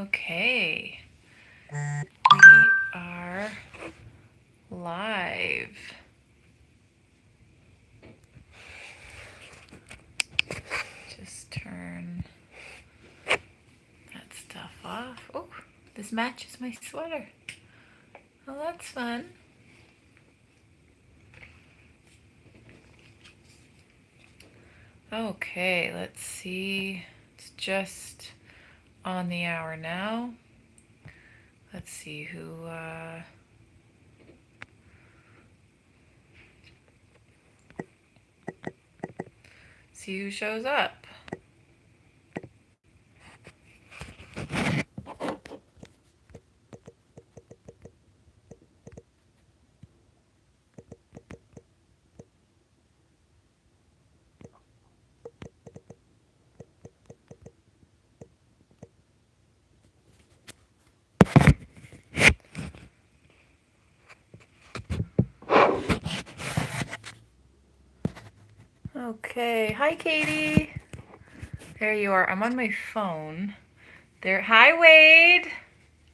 Okay, we are live. Just turn that stuff off. Oh, this matches my sweater. Well, that's fun. Okay, let's see. It's just on the hour now. Let's see who shows up. Okay, hi Katie. There you are. I'm on my phone. There. Hi Wade.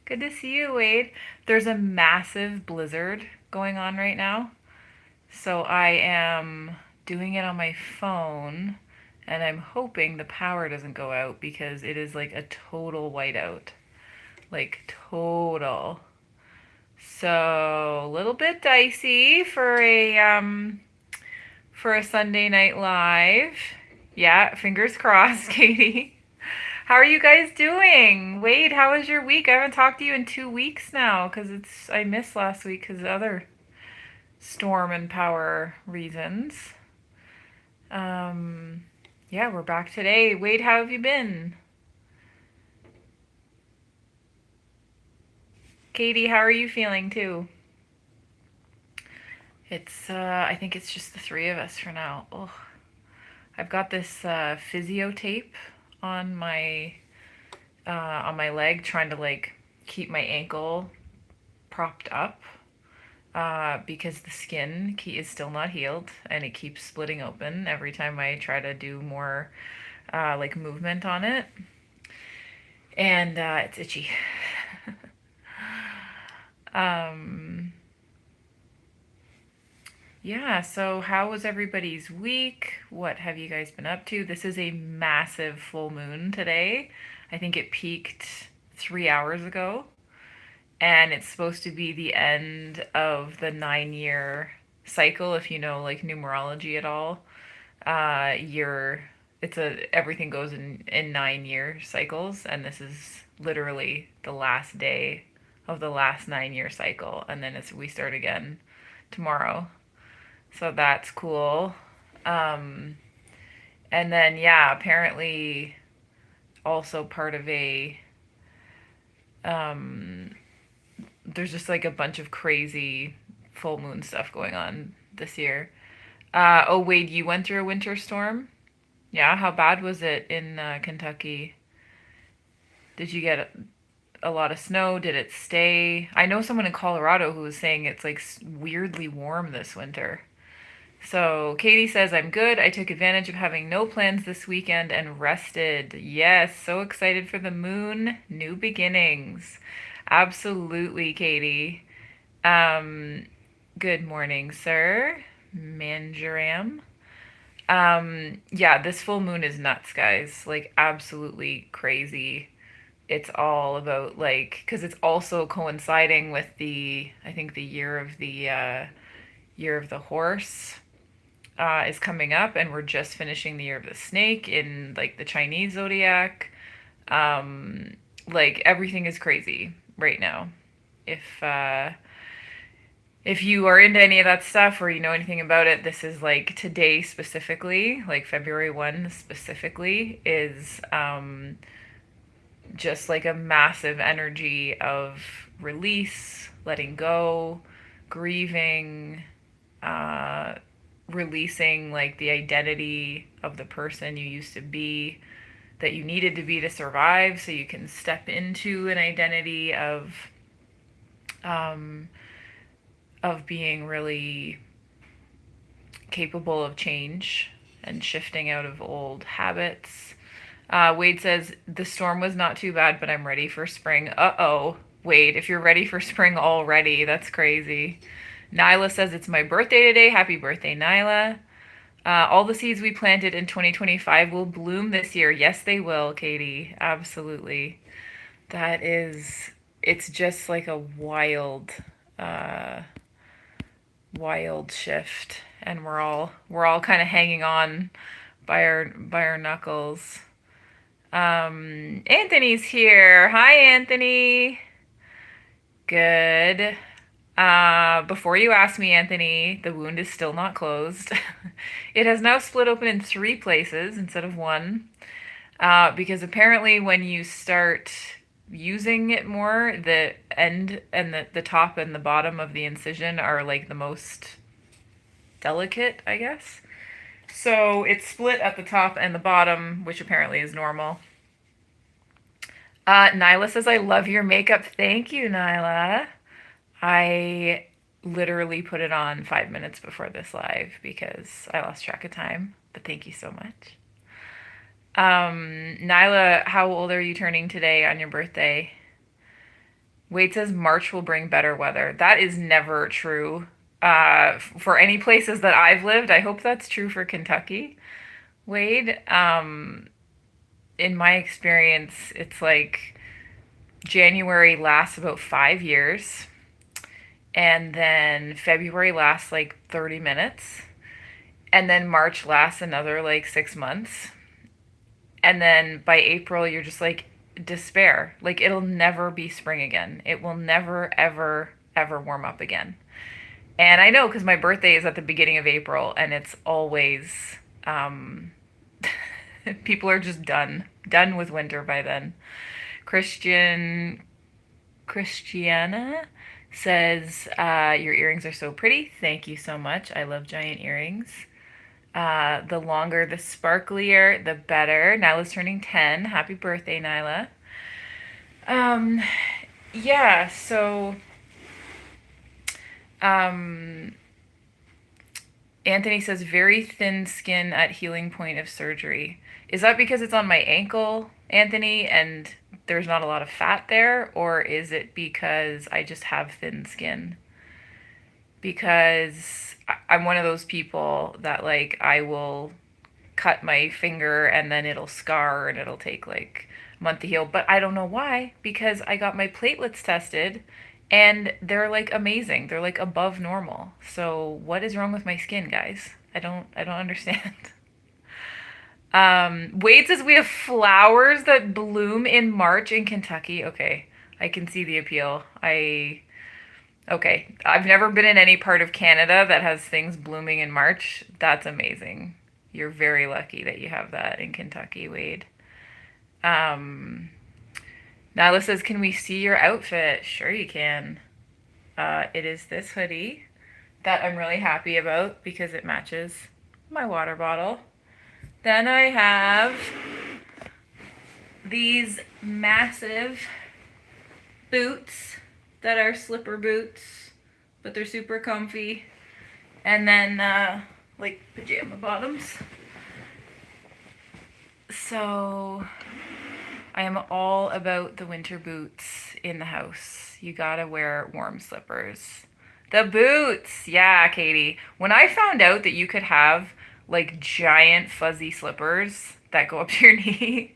Good to see you, Wade. There's a massive blizzard going on right now. So I am doing it on my phone and I'm hoping the power doesn't go out because it is like a total whiteout. Like total. So a little bit dicey for a Sunday night live. Yeah, fingers crossed, Katie. How are you guys doing? Wade, how was your week? I haven't talked to you in 2 weeks now because I missed last week because of other storm and power reasons. Um, yeah, we're back today. Wade, how have you been? Katie, how are you feeling too? I think it's just the three of us for now. Ugh. I've got this physio tape on my leg, trying to like keep my ankle propped up because the skin is still not healed and it keeps splitting open every time I try to do more like movement on it, and it's itchy. um, yeah, so how was everybody's week? What have you guys been up to? This is a massive full moon today. I think it peaked 3 hours ago, and it's supposed to be the end of the 9 year cycle. If you know like numerology at all, you're everything goes in 9 year cycles, and this is literally the last day of the last 9 year cycle, and then we start again tomorrow. So that's cool. Um, and then yeah, apparently also part of um, there's just like a bunch of crazy full moon stuff going on this year. Oh Wade, you went through a winter storm? Yeah, how bad was it in Kentucky? Did you get a lot of snow? Did it stay? I know someone in Colorado who was saying it's like weirdly warm this winter. So Katie says, I'm good. I took advantage of having no plans this weekend and rested. Yes, so excited for the moon. New beginnings. Absolutely, Katie. Um, Good morning, sir. Manjaram. Yeah, this full moon is nuts, guys. Like, absolutely crazy. It's all about, like, because it's also coinciding with I think the year of the horse is coming up, and we're just finishing the year of the snake in like the Chinese zodiac. Um, like everything is crazy right now. If uh, if you are into any of that stuff or you know anything about it, this is like today specifically, like February 1 specifically, is just like a massive energy of release, letting go, grieving, uh, releasing like the identity of the person you used to be, that you needed to be to survive, so you can step into an identity um, of being really capable of change and shifting out of old habits. Wade says, the storm was not too bad, but I'm ready for spring. Uh-oh. Wade, if you're ready for spring already, that's crazy. Nyla says, it's my birthday today. Happy birthday, Nyla. All the seeds we planted in 2025 will bloom this year. Yes, they will, Katie. Absolutely. That is, it's just like a uh, wild shift, and we're all kind of hanging on by our knuckles. Anthony's here. Hi, Anthony. Good. Before you ask me, Anthony, the wound is still not closed. It has now split open in three places instead of one. Because apparently, when you start using it more, the end and the top and the bottom of the incision are like the most delicate, I guess. So it's split at the top and the bottom, which apparently is normal. Nyla says, I love your makeup. Thank you, Nyla. I literally put it on 5 minutes before this live because I lost track of time, but thank you so much. Nyla, how old are you turning today on your birthday? Wade says March will bring better weather. That is never true. For any places that I've lived, I hope that's true for Kentucky. Wade, in my experience, it's like January lasts about 5 years, and then February lasts like 30 minutes, and then March lasts another like 6 months, and then by April, you're just like despair. Like it'll never be spring again. It will never, ever, ever warm up again. And I know because my birthday is at the beginning of April, and it's always people are just done with winter by then. Christiana says, your earrings are so pretty. Thank you so much. I love giant earrings. The longer, the sparklier, the better. Nyla's turning 10. Happy birthday, Nyla. Um, yeah, so um, Anthony says very thin skin at healing point of surgery. Is that because it's on my ankle, Anthony, and there's not a lot of fat there, or is it because I just have thin skin? Because I'm one of those people that like I will cut my finger and then it'll scar and it'll take like a month to heal, but I don't know why, because I got my platelets tested and they're like amazing. They're like above normal. So what is wrong with my skin, guys? I don't understand. Wade says we have flowers that bloom in March in Kentucky. Okay, I can see the appeal. Okay, I've never been in any part of Canada that has things blooming in March. That's amazing. You're very lucky that you have that in Kentucky, Wade. Um, Nyla says, can we see your outfit? Sure you can. It is this hoodie that I'm really happy about because it matches my water bottle. Then I have these massive boots that are slipper boots, but they're super comfy. And then like pajama bottoms. So I am all about the winter boots in the house. You gotta wear warm slippers. The boots! Yeah, Katie. When I found out that you could have like giant fuzzy slippers that go up to your knee,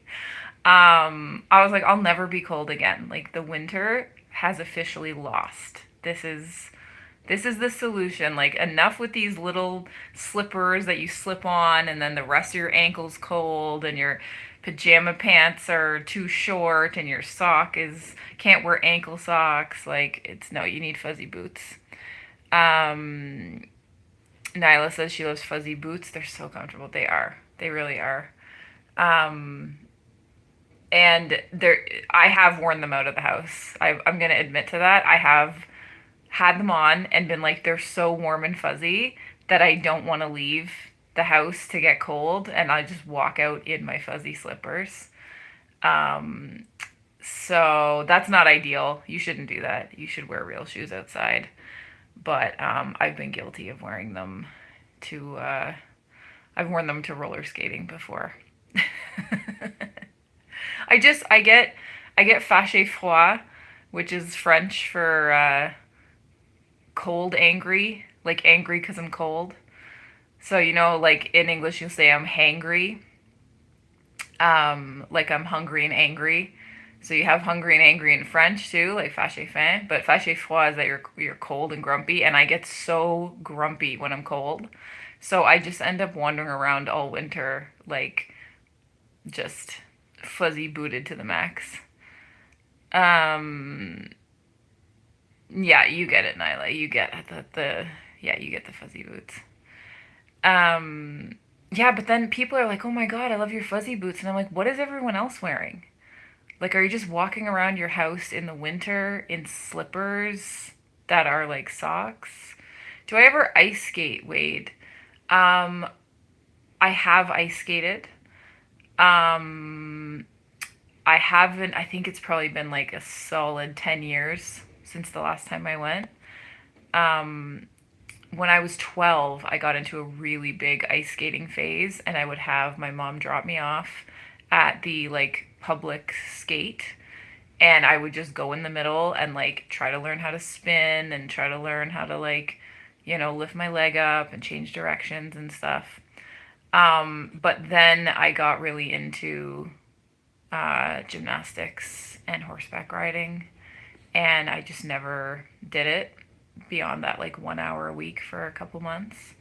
I was like, I'll never be cold again. Like the winter has officially lost. This is the solution. Like enough with these little slippers that you slip on and then the rest of your ankle's cold and your pajama pants are too short and your sock is can't wear ankle socks. Like it's no, you need fuzzy boots. Um Nyla says she loves fuzzy boots. They're so comfortable. They are. They really are. Um and I have worn them out of the house. I'm gonna admit to that. I have had them on and been like, they're so warm and fuzzy that I don't want to leave the house to get cold, and I just walk out in my fuzzy slippers. Um, so that's not ideal. You shouldn't do that. You should wear real shoes outside. But I've been guilty of wearing them to, I've worn them to roller skating before. I get fâché froid, which is French for cold angry, like angry because I'm cold. So like in English you'll say I'm hangry, like I'm hungry and angry. So you have hungry and angry in French too, like fâché faim. But fâché froid is that you're cold and grumpy, and I get so grumpy when I'm cold. So I just end up wandering around all winter, like just fuzzy booted to the max. Um, yeah, you get it, Nyla. You get the yeah, you get the fuzzy boots. Um, yeah, but then people are like, "Oh my God, I love your fuzzy boots," and I'm like, "What is everyone else wearing? Like, are you just walking around your house in the winter in slippers that are like socks?" Do I ever ice skate, Wade? Um, I have ice skated. Um, I haven't. I think it's probably been like a solid 10 years since the last time I went. Um, when I was 12, I got into a really big ice skating phase, and I would have my mom drop me off at the like public skate, and I would just go in the middle and like try to learn how to spin and try to learn how to like, lift my leg up and change directions and stuff. But then I got really into gymnastics and horseback riding, and I just never did it beyond that like 1 hour a week for a couple months.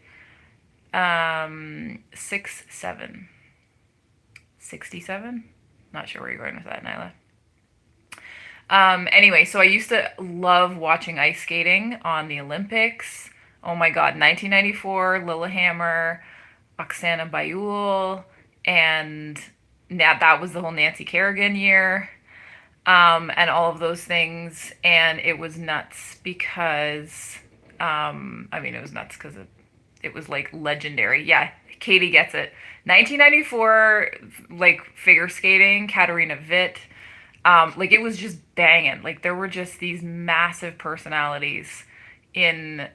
6'7", 67. Not sure where you're going with that, Nyla. Anyway, so I used to love watching ice skating on the Olympics. Oh my God, 1994, Lillehammer, Oksana Bayul, and that was the whole Nancy Kerrigan year, and all of those things. And it was nuts because, I mean, it was nuts because it was like legendary. Yeah, Katie gets it. 1994, like figure skating, Katarina Witt. Like it was just banging. Like there were just these massive personalities in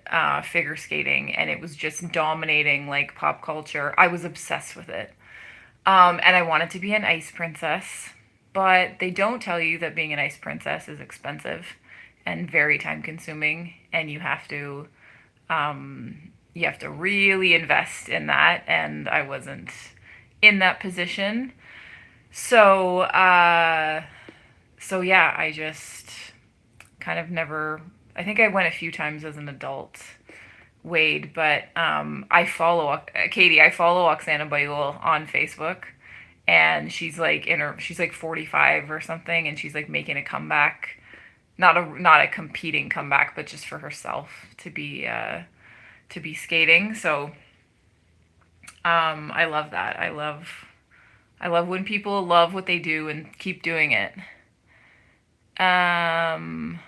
figure skating, and it was just dominating like pop culture. I was obsessed with it. And I wanted to be an ice princess, but they don't tell you that being an ice princess is expensive and very time consuming, and you have to really invest in that, and I wasn't in that position. So so yeah, I just kind of never. I think I went a few times as an adult, Wade, but I follow Katie. I follow Oksana Bayul on Facebook, and she's like 45 or something, and she's like making a comeback. Not a competing comeback, but just for herself to be skating. So I love that. I love when people love what they do and keep doing it. Um,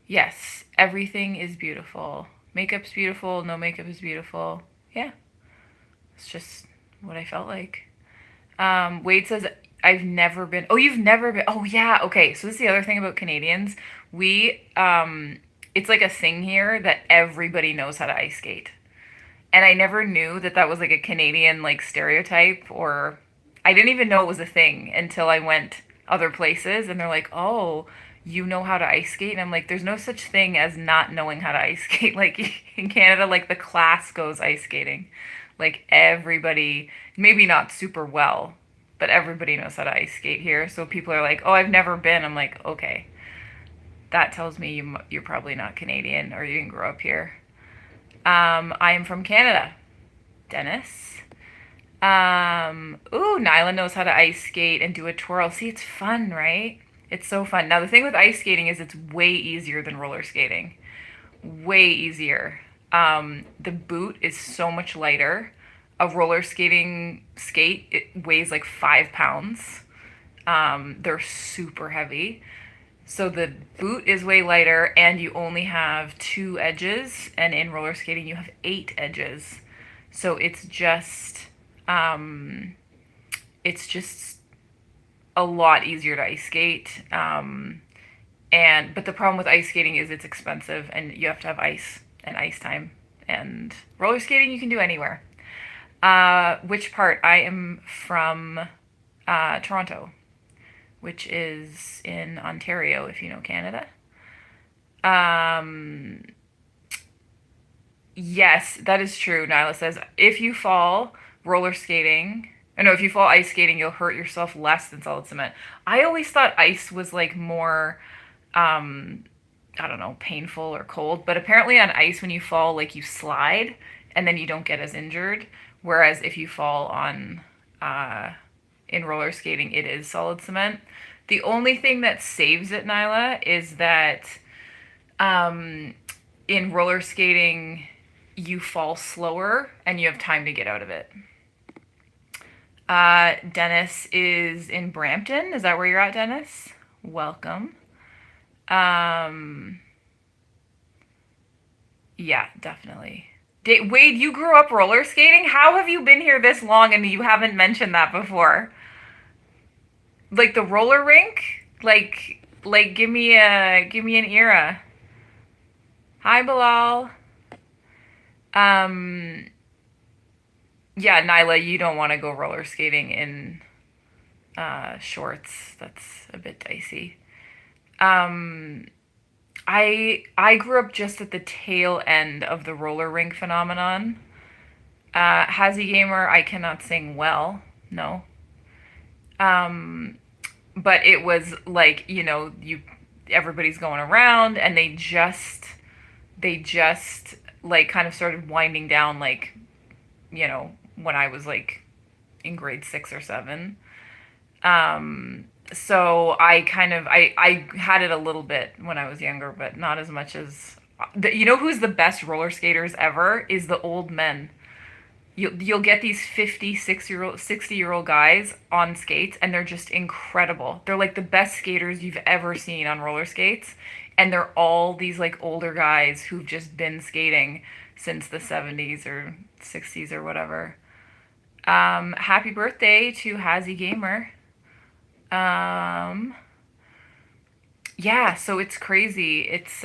yes, everything is beautiful. Makeup's beautiful, no makeup is beautiful. Yeah, it's just what I felt like. Wade says, I've never been. Oh, you've never been. Oh, yeah. Okay. So, this is the other thing about Canadians. It's like a thing here that everybody knows how to ice skate. And I never knew that that was like a Canadian like stereotype, or I didn't even know it was a thing until I went other places and they're like, "Oh, you know how to ice skate?" And I'm like, "There's no such thing as not knowing how to ice skate." Like in Canada, like the class goes ice skating. Like everybody, maybe not super well, but everybody knows how to ice skate here. So people are like, "Oh, I've never been." I'm like, "Okay, that tells me you're probably not Canadian or you didn't grow up here." I am from Canada, Dennis. Ooh, Nyla knows how to ice skate and do a twirl. See, it's fun, right? It's so fun. Now, the thing with ice skating is it's way easier than roller skating. Way easier. The boot is so much lighter. A roller skating skate, it weighs like 5 pounds. They're super heavy. So the boot is way lighter, and you only have two edges, and in roller skating you have eight edges. So it's just a lot easier to ice skate. And but the problem with ice skating is it's expensive, and you have to have ice and ice time. And roller skating you can do anywhere. Which part? I am from. Toronto, which is in Ontario, if you know Canada. Um, yes, that is true. Nyla says if you fall roller skating, no, if you fall ice skating, you'll hurt yourself less than solid cement. I always thought ice was like more, um, I don't know, painful or cold, but apparently on ice, when you fall, like you slide and then you don't get as injured. Whereas if you fall on, uh, in roller skating, it is solid cement. The only thing that saves it, Nyla, is that um, in roller skating, you fall slower and you have time to get out of it. Dennis is in Brampton. Is that where you're at, Dennis? Welcome. Um, yeah, definitely. Wade, you grew up roller skating? How have you been here this long and you haven't mentioned that before? Like the roller rink? Like give me an era. Hi Bilal. Um yeah, Nyla, you don't want to go roller skating in shorts. That's a bit dicey. Um I grew up just at the tail end of the roller rink phenomenon. Hazy Gamer, I cannot sing well. No. Um but it was like, you everybody's going around and they just like kind of started winding down like, when I was like in grade 6 or 7. So I had it a little bit when I was younger, but not as much as who's the best roller skaters ever is the old men. You'll get these 56-year-old 60-year-old guys on skates and they're just incredible. They're like the best skaters you've ever seen on roller skates, and they're all these like older guys who've just been skating since the 70s or 60s or whatever. Happy birthday to Hazy Gamer. Um, yeah, so it's crazy. It's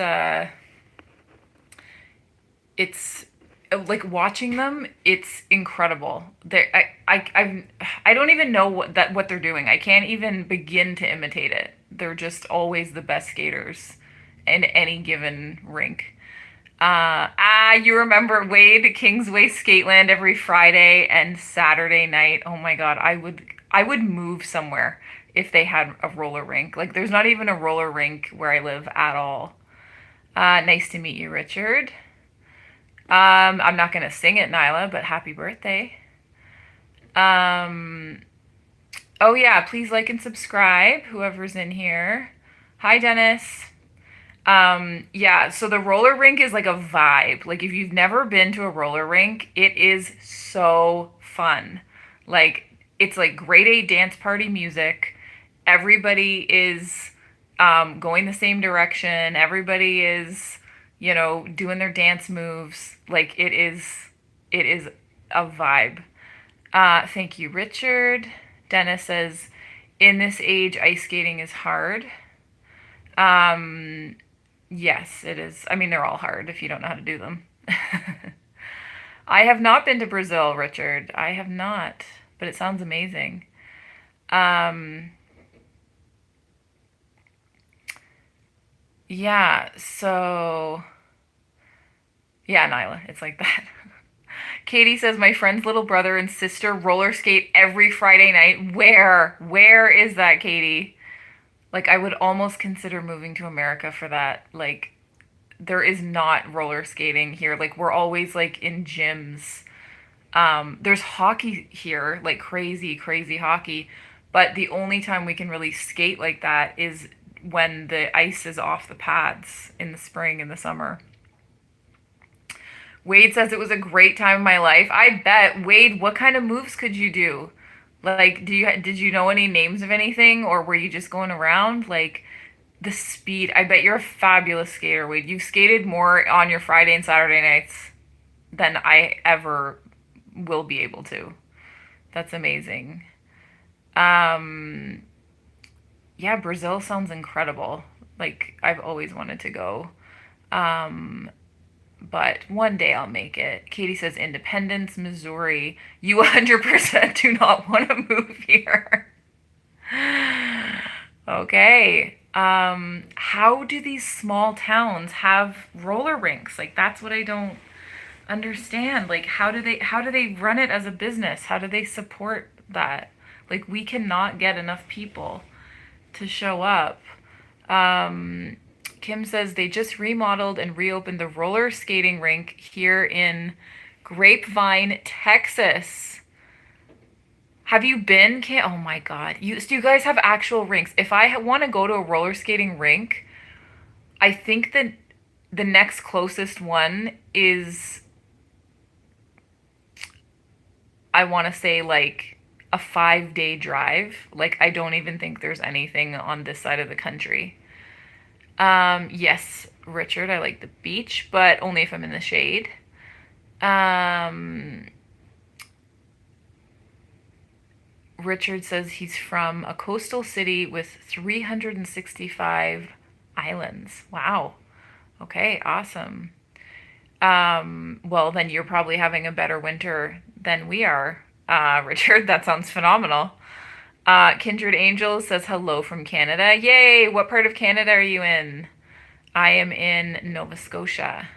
like watching them, it's incredible. I don't even know what they're doing. I can't even begin to imitate it. They're just always the best skaters in any given rink. You remember Wade Kingsway Skateland every Friday and Saturday night. Oh my God, I would move somewhere if they had a roller rink. Like there's not even a roller rink where I live at all. Nice to meet you, Richard. I'm not gonna sing it, Nyla, but happy birthday. Um, oh yeah, please like and subscribe, whoever's in here. Hi, Dennis. Yeah, so the roller rink is like a vibe. Like if you've never been to a roller rink, it is so fun. Like it's like grade A dance party music. Everybody is going the same direction. Everybody is, doing their dance moves. Like it is a vibe. Thank you, Richard. Dennis says, in this age, ice skating is hard. Um, yes, it is. I mean, they're all hard if you don't know how to do them. I have not been to Brazil, Richard. I have not, but it sounds amazing. Um, yeah, so yeah, Nyla, it's like that. Katie says my friend's little brother and sister roller skate every Friday night. Where? Where is that, Katie? Like I would almost consider moving to America for that. Like there is not roller skating here. Like we're always like in gyms. There's hockey here, like crazy, crazy hockey. But the only time we can really skate like that is when the ice is off the pads in the spring and the summer. Wade says it was a great time of my life. I bet. Wade, what kind of moves could you do? Like, did you know any names of anything, or were you just going around? Like the speed. I bet you're a fabulous skater, Wade. You've skated more on your Friday and Saturday nights than I ever will be able to. That's amazing. Um, yeah, Brazil sounds incredible. Like I've always wanted to go. Um, but one day I'll make it. Katie says Independence, Missouri. You 100% do not want to move here. Okay. How do these small towns have roller rinks? Like that's what I don't understand. Like how do they run it as a business? How do they support that? Like we cannot get enough people to show up. Um, Kim says they just remodeled and reopened the roller skating rink here in Grapevine, Texas. Have you been? Kim? Oh my God. So you guys have actual rinks. If I want to go to a roller skating rink, I think that the next closest one is, I want to say, like a 5-day drive. Like, I don't even think there's anything on this side of the country. Yes, Richard, I like the beach, but only if I'm in the shade. Um, Richard says he's from a coastal city with 365 islands. Wow. Okay, awesome. Well, then you're probably having a better winter than we are, Richard. That sounds phenomenal. Kindred Angels says hello from Canada. Yay! What part of Canada are you in? I am in Nova Scotia.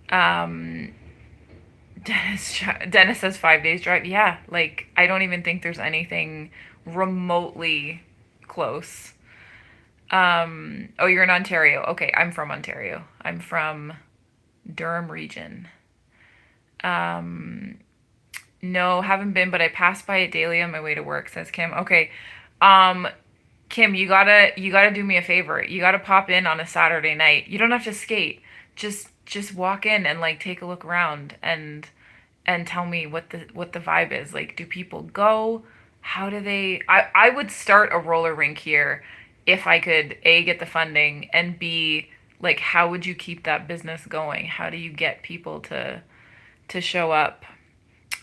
Um, Dennis says 5 days drive. Yeah, like I don't even think there's anything remotely close. Oh, you're in Ontario. Okay, I'm from Ontario. I'm from Durham region. Um, no, haven't been, but I pass by it daily on my way to work, says Kim. Okay. Um, Kim, you gotta do me a favor. You gotta pop in on a Saturday night. You don't have to skate. Just walk in and like take a look around and tell me what the vibe is. Like, do people go? How do they? I would start a roller rink here if I could A, get the funding, and B, like how would you keep that business going? How do you get people to show up?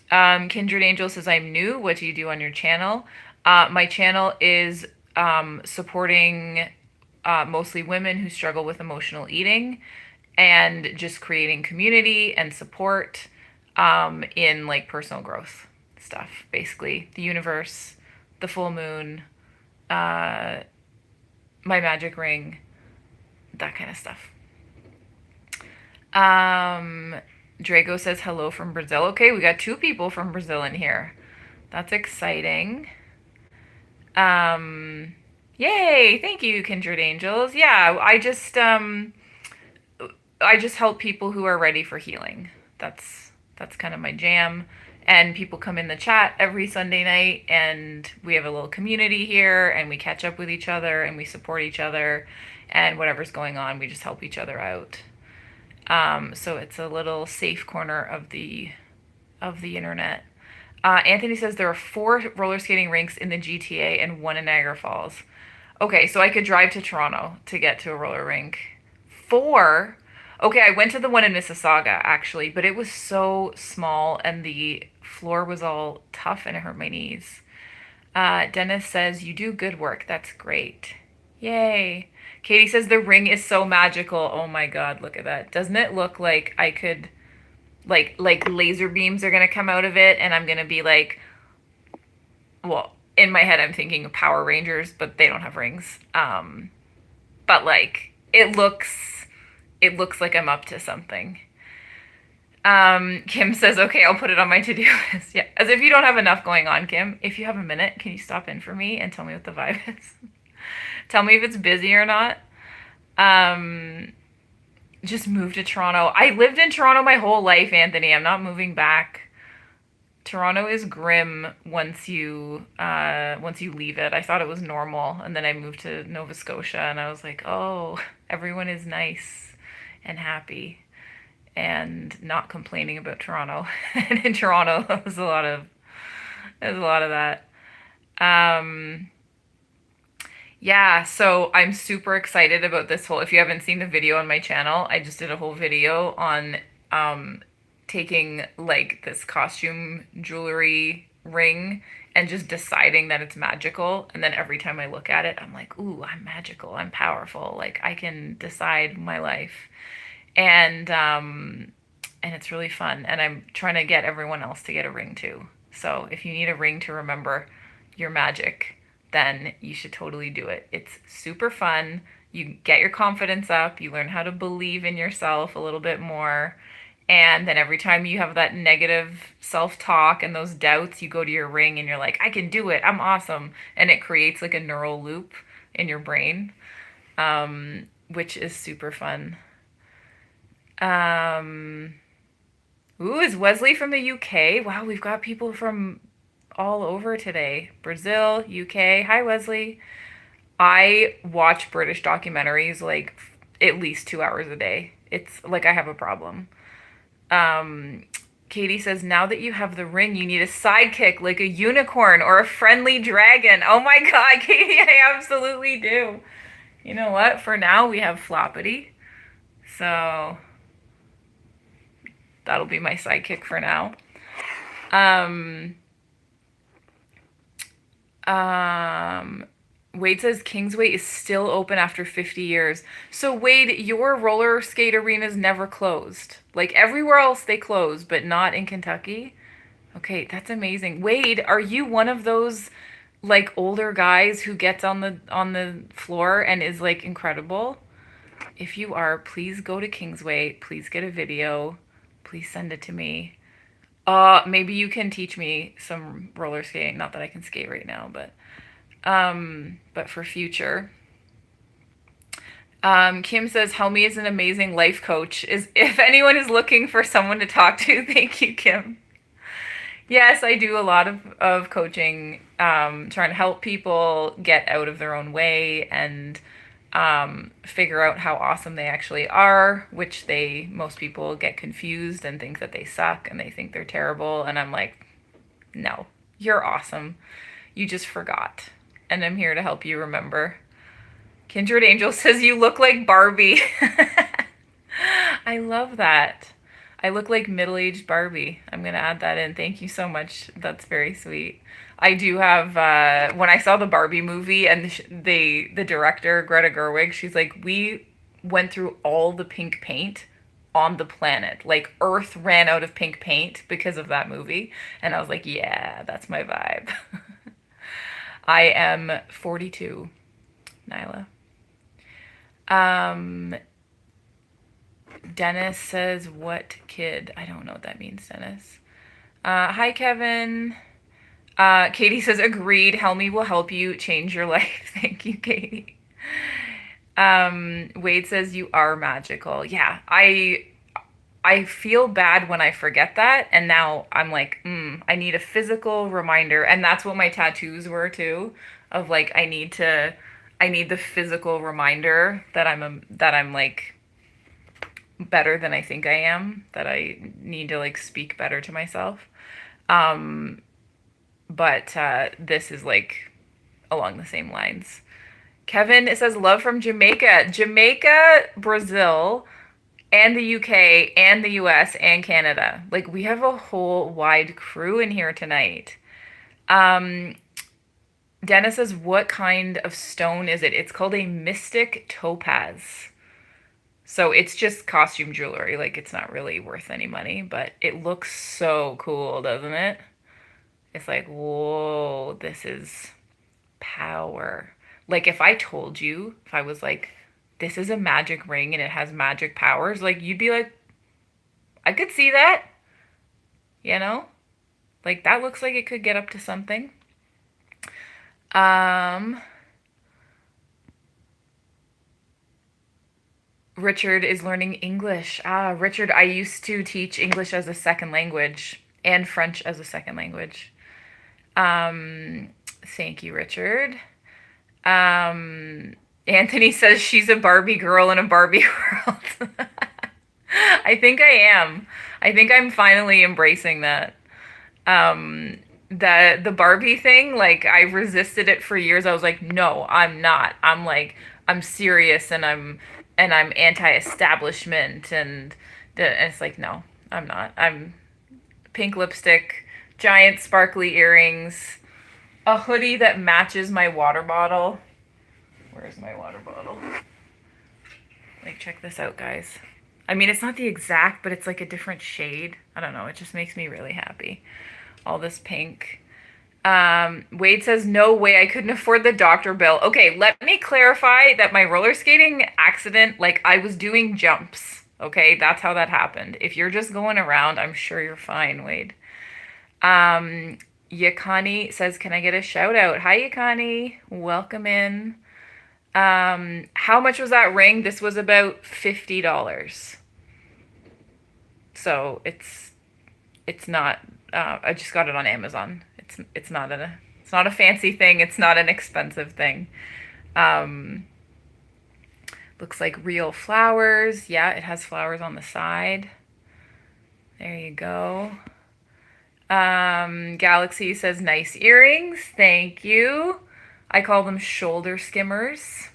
Kindred Angel says, I'm new. What do you do on your channel? My channel is supporting mostly women who struggle with emotional eating and just creating community and support in like personal growth stuff, basically. The universe, the full moon, uh, my magic ring, that kind of stuff. Um, Drago says hello from Brazil. Okay, we got two people from Brazil in here. That's exciting. Um, Yay! Thank you, Kindred Angels. Yeah, I just help people who are ready for healing. That's kind of my jam. And people come in the chat every Sunday night, and we have a little community here, and we catch up with each other, and we support each other, and whatever's going on, we just help each other out. So it's a little safe corner of the internet. Anthony says there are 4 roller skating rinks in the GTA and 1 in Niagara Falls. Okay, so I could drive to Toronto to get to a roller rink. 4? Okay, I went to the one in Mississauga actually, but it was so small and the floor was all tough and it hurt my knees. Dennis says, you do good work. That's great. Yay. Katie says, the ring is so magical. Oh my God, look at that. Doesn't it look like I could, like laser beams are gonna come out of it and I'm gonna be like, well, in my head I'm thinking of Power Rangers, but they don't have rings. But like it looks like I'm up to something. Kim says, okay, I'll put it on my to-do list. Yeah, as if you don't have enough going on, Kim. If you have a minute, can you stop in for me and tell me what the vibe is? Tell me if it's busy or not. Um, just move to Toronto. I lived in Toronto my whole life, Anthony. I'm not moving back. Toronto is grim once you leave it. I thought it was normal, and then I moved to Nova Scotia, and I was like, oh, everyone is nice and happy, and not complaining about Toronto. And in Toronto, there's a lot of that. Um, yeah, so I'm super excited about this whole. If you haven't seen the video on my channel, I just did a whole video on um taking like this costume jewelry ring and just deciding that it's magical. And then every time I look at it, I'm like, ooh, I'm magical. I'm powerful. Like I can decide my life. And it's really fun. And I'm trying to get everyone else to get a ring too. So if you need a ring to remember your magic, then you should totally do it. It's super fun. You get your confidence up, you learn how to believe in yourself a little bit more. And then every time you have that negative self talk and those doubts, you go to your ring and you're like, I can do it. I'm awesome. And it creates like a neural loop in your brain, which is super fun. Um, Ooh, is Wesley from the UK? Wow, we've got people from all over today. Brazil, UK. Hi, Wesley. I watch British documentaries like at least 2 hours a day. It's like I have a problem. Um, Katie says, now that you have the ring, you need a sidekick like a unicorn or a friendly dragon. Oh my God, Katie, I absolutely do. You know what? For now, we have Floppity. So that'll be my sidekick for now. Um, um, Wade says Kingsway is still open after 50 years. So Wade, your roller skate arena's never closed. Like everywhere else they close, but not in Kentucky. Okay, that's amazing. Wade, are you one of those like older guys who gets on the floor and is like incredible? If you are, please go to Kingsway. Please get a video. Please send it to me. Maybe you can teach me some roller skating. Not that I can skate right now, but for future. Kim says Helmi is an amazing life coach. Is if anyone is looking for someone to talk to, thank you, Kim. Yes, I do a lot of coaching, trying to help people get out of their own way and figure out how awesome they actually are, which most people get confused and think that they suck and they think they're terrible. And I'm like, no, you're awesome. You just forgot. And I'm here to help you remember. Kindred Angel says you look like Barbie. I love that. I look like middle-aged Barbie. I'm going to add that in. Thank you so much. That's very sweet. I do have, when I saw the Barbie movie and the director, Greta Gerwig, she's like, we went through all the pink paint on the planet. Like, Earth ran out of pink paint because of that movie. And I was like, yeah, that's my vibe. I am 42, Nyla. Dennis says, what kid? I don't know what that means, Dennis. Hi, Kevin. Katie says, agreed. Helmi will help you change your life. Thank you, Katie. Wade says, you are magical. Yeah, I feel bad when I forget that. And now I'm like, I need a physical reminder. And that's what my tattoos were too, of like, I need the physical reminder that I'm like better than I think I am, that I need to like speak better to myself. But this is like along the same lines. Kevin, it says love from Jamaica. Jamaica, Brazil, and the UK, and the US, and Canada. Like, we have a whole wide crew in here tonight. Dennis says, what kind of stone is it? It's called a mystic topaz. So it's just costume jewelry. Like, it's not really worth any money, but it looks so cool, doesn't it? It's like, whoa, this is power. Like, if I told you, if I was like, this is a magic ring and it has magic powers, like, you'd be like, I could see that. You know? Like, that looks like it could get up to something. Richard is learning English. Richard, I used to teach English as a second language and French as a second language. Thank you, Richard. Anthony says she's a Barbie girl in a Barbie world. I think I am. I think I'm finally embracing that. The Barbie thing, like, I resisted it for years. I was like, no, I'm not. I'm like, I'm serious and I'm anti-establishment and it's like, no, I'm not. I'm pink lipstick, giant sparkly earrings, a hoodie that matches my water bottle. Where's my water bottle? Like, check this out, guys. I mean, it's not the exact, but it's like a different shade. I don't know. It just makes me really happy. All this pink. Wade says, no way, I couldn't afford the doctor bill. Okay, let me clarify that my roller skating accident, like I was doing jumps. Okay, that's how that happened. If you're just going around, I'm sure you're fine, Wade. Um, Yakani says, can I get a shout out? Hi, Yakani. Welcome in. How much was that ring? This was about $50. So it's not I just got it on Amazon. It's not a fancy thing. It's not an expensive thing. Um, Looks like real flowers. Yeah, it has flowers on the side. There you go. Galaxy says nice earrings. Thank you. I call them shoulder skimmers.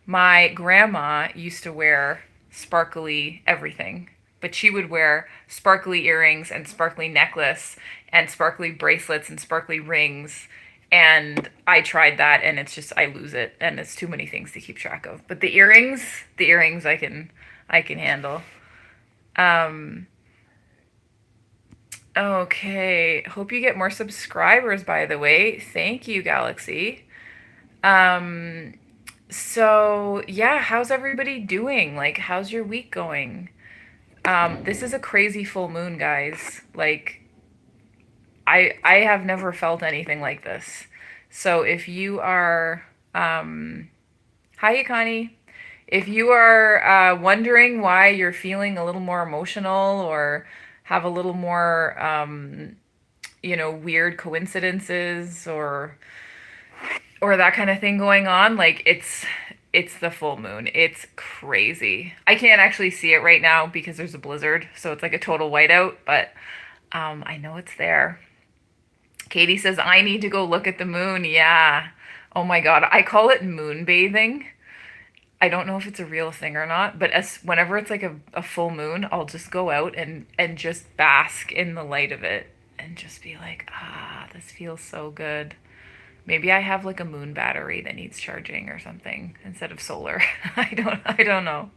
My grandma used to wear sparkly everything, but she would wear sparkly earrings and sparkly necklace and sparkly bracelets and sparkly rings. And I tried that and it's just I lose it and it's too many things to keep track of. But the earrings I can handle. Um okay, hope you get more subscribers by the way. Thank you, Galaxy. Um so yeah, how's everybody doing? Like how's your week going? This is a crazy full moon, guys. Like I have never felt anything like this. So if you are hi Connie. If you are wondering why you're feeling a little more emotional or have a little more weird coincidences or that kind of thing going on, like it's the full moon. It's crazy. I can't actually see it right now because there's a blizzard, so it's like a total whiteout, but I know it's there. Katie says, I need to go look at the moon. Yeah. Oh my God. I call it moon bathing. I don't know if it's a real thing or not, but whenever it's like a full moon, I'll just go out and just bask in the light of it and just be like, this feels so good. Maybe I have like a moon battery that needs charging or something instead of solar. I don't know.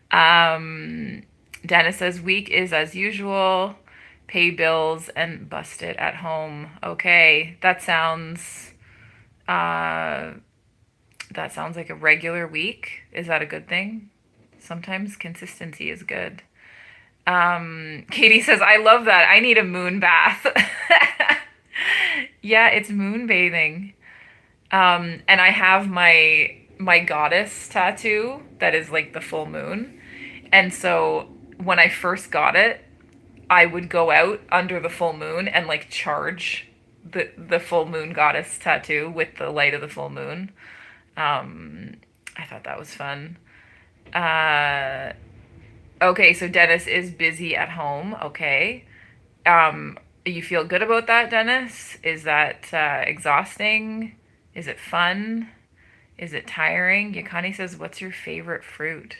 Um, Dennis says week is as usual. Pay bills and bust it at home. Okay, uh that sounds like a regular week. Is that a good thing? Sometimes consistency is good. Katie says, I love that. I need a moon bath. Yeah, it's moon bathing. And I have my goddess tattoo that is like the full moon. And so when I first got it, I would go out under the full moon and like charge the full moon goddess tattoo with the light of the full moon. Um, I thought that was fun. Uh, okay, so Dennis is busy at home. Okay. You feel good about that, Dennis? Is that exhausting? Is it fun? Is it tiring? Yakani says, what's your favorite fruit?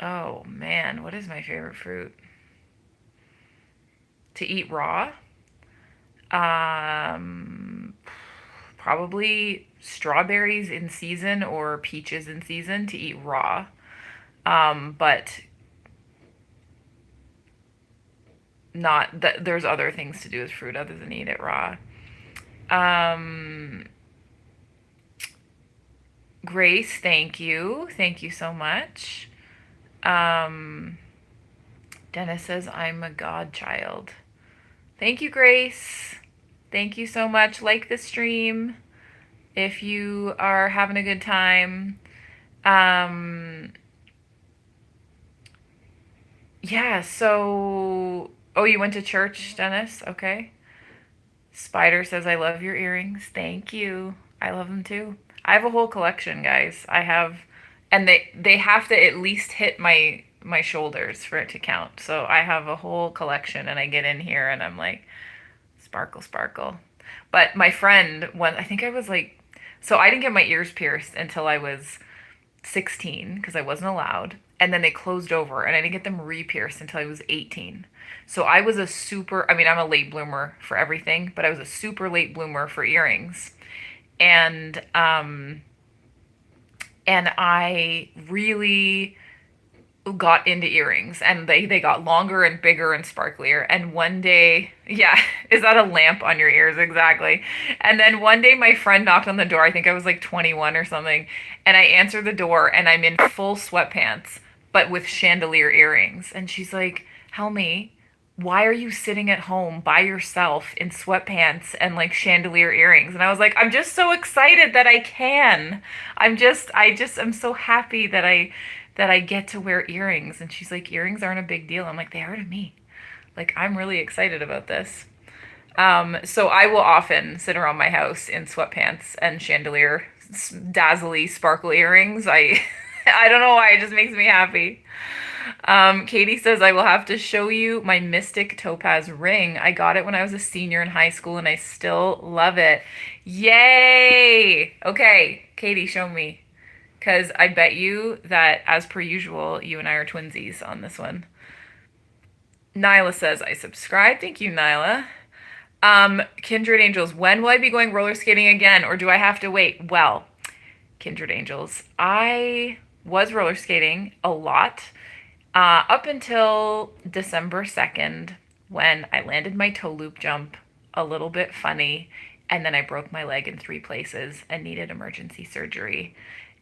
Oh man, what is my favorite fruit? To eat raw? Um, Probably strawberries in season or peaches in season to eat raw. But not that there's other things to do with fruit other than eat it raw. Um, Grace, thank you. Thank you so much. Um, Dennis says, I'm a godchild. Thank you, Grace. Thank you so much. Like the stream if you are having a good time. Um, yeah, so. Oh, you went to church, Dennis? Okay. Spider says, I love your earrings. Thank you. I love them too. I have a whole collection, guys. And they have to at least hit my shoulders for it to count. So I have a whole collection and I get in here and I'm like, sparkle, sparkle. But my friend, I think I was like, so I didn't get my ears pierced until I was 16 because I wasn't allowed. And then they closed over and I didn't get them re-pierced until I was 18. So I was a super, I mean, I'm a late bloomer for everything, but I was a super late bloomer for earrings. And and I really got into earrings, and they got longer and bigger and sparklier. And one day, yeah, is that a lamp on your ears? Exactly. And then one day my friend knocked on the door. I think I was like 21 or something. And I answered the door and I'm in full sweatpants, but with chandelier earrings. And she's like, Helmy, why are you sitting at home by yourself in sweatpants and like chandelier earrings? And I was like, I'm just so excited that I can. I'm so happy that I get to wear earrings. And she's like, earrings aren't a big deal. I'm like, they are to me. Like, I'm really excited about this. So I will often sit around my house in sweatpants and chandelier, dazzly, sparkle earrings. I don't know why, it just makes me happy. Katie says, I will have to show you my Mystic Topaz ring. I got it when I was a senior in high school and I still love it. Yay! Okay, Katie, show me. Because I bet you that, as per usual, you and I are twinsies on this one. Nyla says, I subscribe. Thank you, Nyla. Kindred Angels, when will I be going roller skating again, or do I have to wait? Well, Kindred Angels, I was roller skating a lot up until December 2nd when I landed my toe loop jump a little bit funny, and then I broke my leg in 3 places and needed emergency surgery.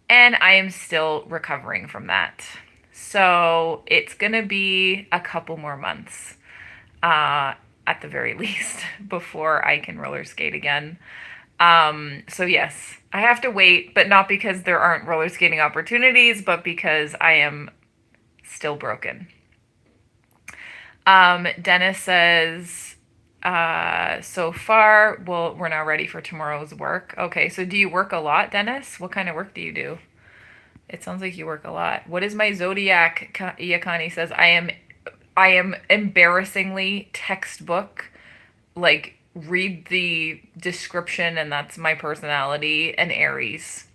And I am still recovering from that. So it's going to be a couple more months at the very least before I can roller skate again. So yes, I have to wait, but not because there aren't roller skating opportunities, but because I am still broken. Dennis says, so far, well, we're now ready for tomorrow's work. Okay, so do you work a lot, Dennis? What kind of work do you do? It sounds like you work a lot. What is my zodiac? Iakani says, I am embarrassingly textbook, like read the description and that's my personality, an Aries.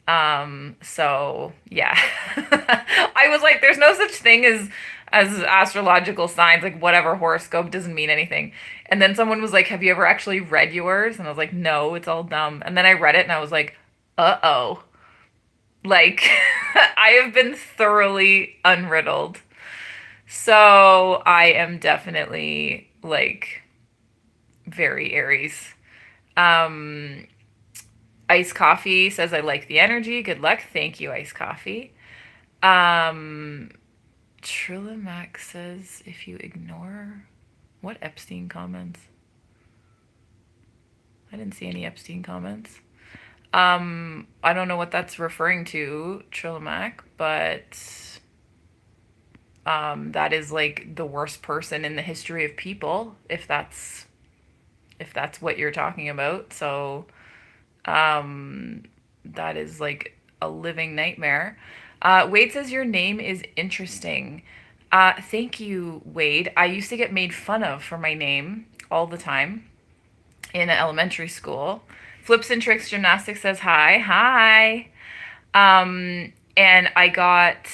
So yeah. I was like, there's no such thing as astrological signs, like whatever horoscope doesn't mean anything. And then someone was like, have you ever actually read yours? And I was like, no, it's all dumb. And then I read it and I was like, uh-oh. Like, I have been thoroughly unriddled. So I am definitely like very Aries. Um, Ice Coffee says, I like the energy. Good luck. Thank you, Ice Coffee. Um, Trillimax says, if you ignore... What Epstein comments? I didn't see any Epstein comments. I don't know what that's referring to, Trillimac, but that is like the worst person in the history of people, if that's what you're talking about. So that is like a living nightmare. Wade says your name is interesting. Thank you, Wade. I used to get made fun of for my name all the time in elementary school. Flips and Tricks Gymnastics says hi. Hi. And I got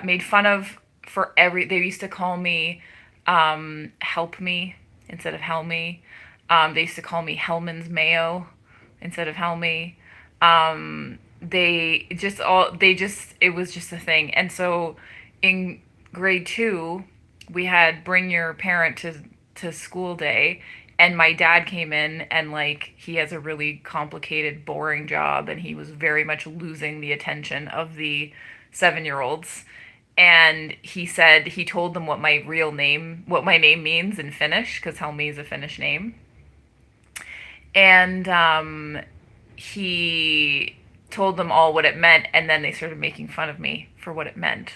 made fun of for they used to call me Help Me instead of Helmy. They used to call me Hellman's Mayo instead of Helmy. It was just a thing. And so in grade 2, we had bring your parent to school day, and my dad came in and like he has a really complicated, boring job, and he was very much losing the attention of the 7-year-olds. And he told them what my name means in Finnish, because Helmi is a Finnish name. And he told them all what it meant, and then they started making fun of me for what it meant.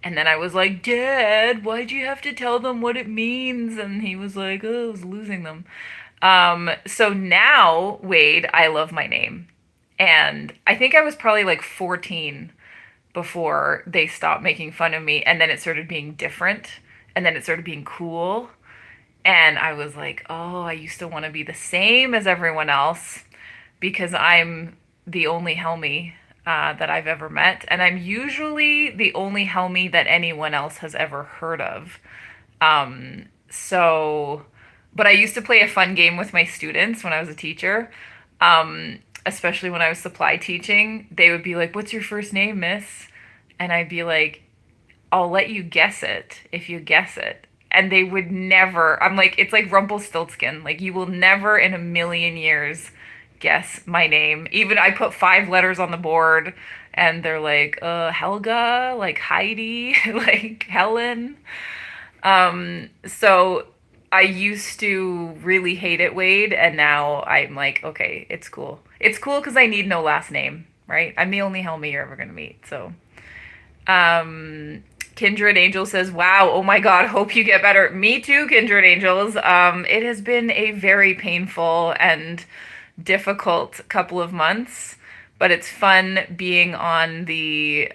And then I was like, Dad, why'd you have to tell them what it means? And he was like, oh, I was losing them. So now, Wade, I love my name. And I think I was probably like 14 before they stopped making fun of me. And then it started being different. And then it started being cool. And I was like, oh, I used to want to be the same as everyone else because I'm the only Helmy that I've ever met. And I'm usually the only Helmy that anyone else has ever heard of. But I used to play a fun game with my students when I was a teacher, especially when I was supply teaching. They would be like, what's your first name, miss? And I'd be like, I'll let you guess it if you guess it. And they would never, I'm like, it's like Rumpelstiltskin. Like, you will never in a million years guess my name. Even I put 5 letters on the board and they're like, Helga, like Heidi, like Helen. So I used to really hate it, Wade, and now I'm like, okay, it's cool. It's cool because I need no last name, right? I'm the only Helmy you're ever gonna meet. So, um, Kindred Angel says, "Wow, oh my God, hope you get better." Me too, Kindred Angels. It has been a very painful and difficult couple of months, but it's fun being on the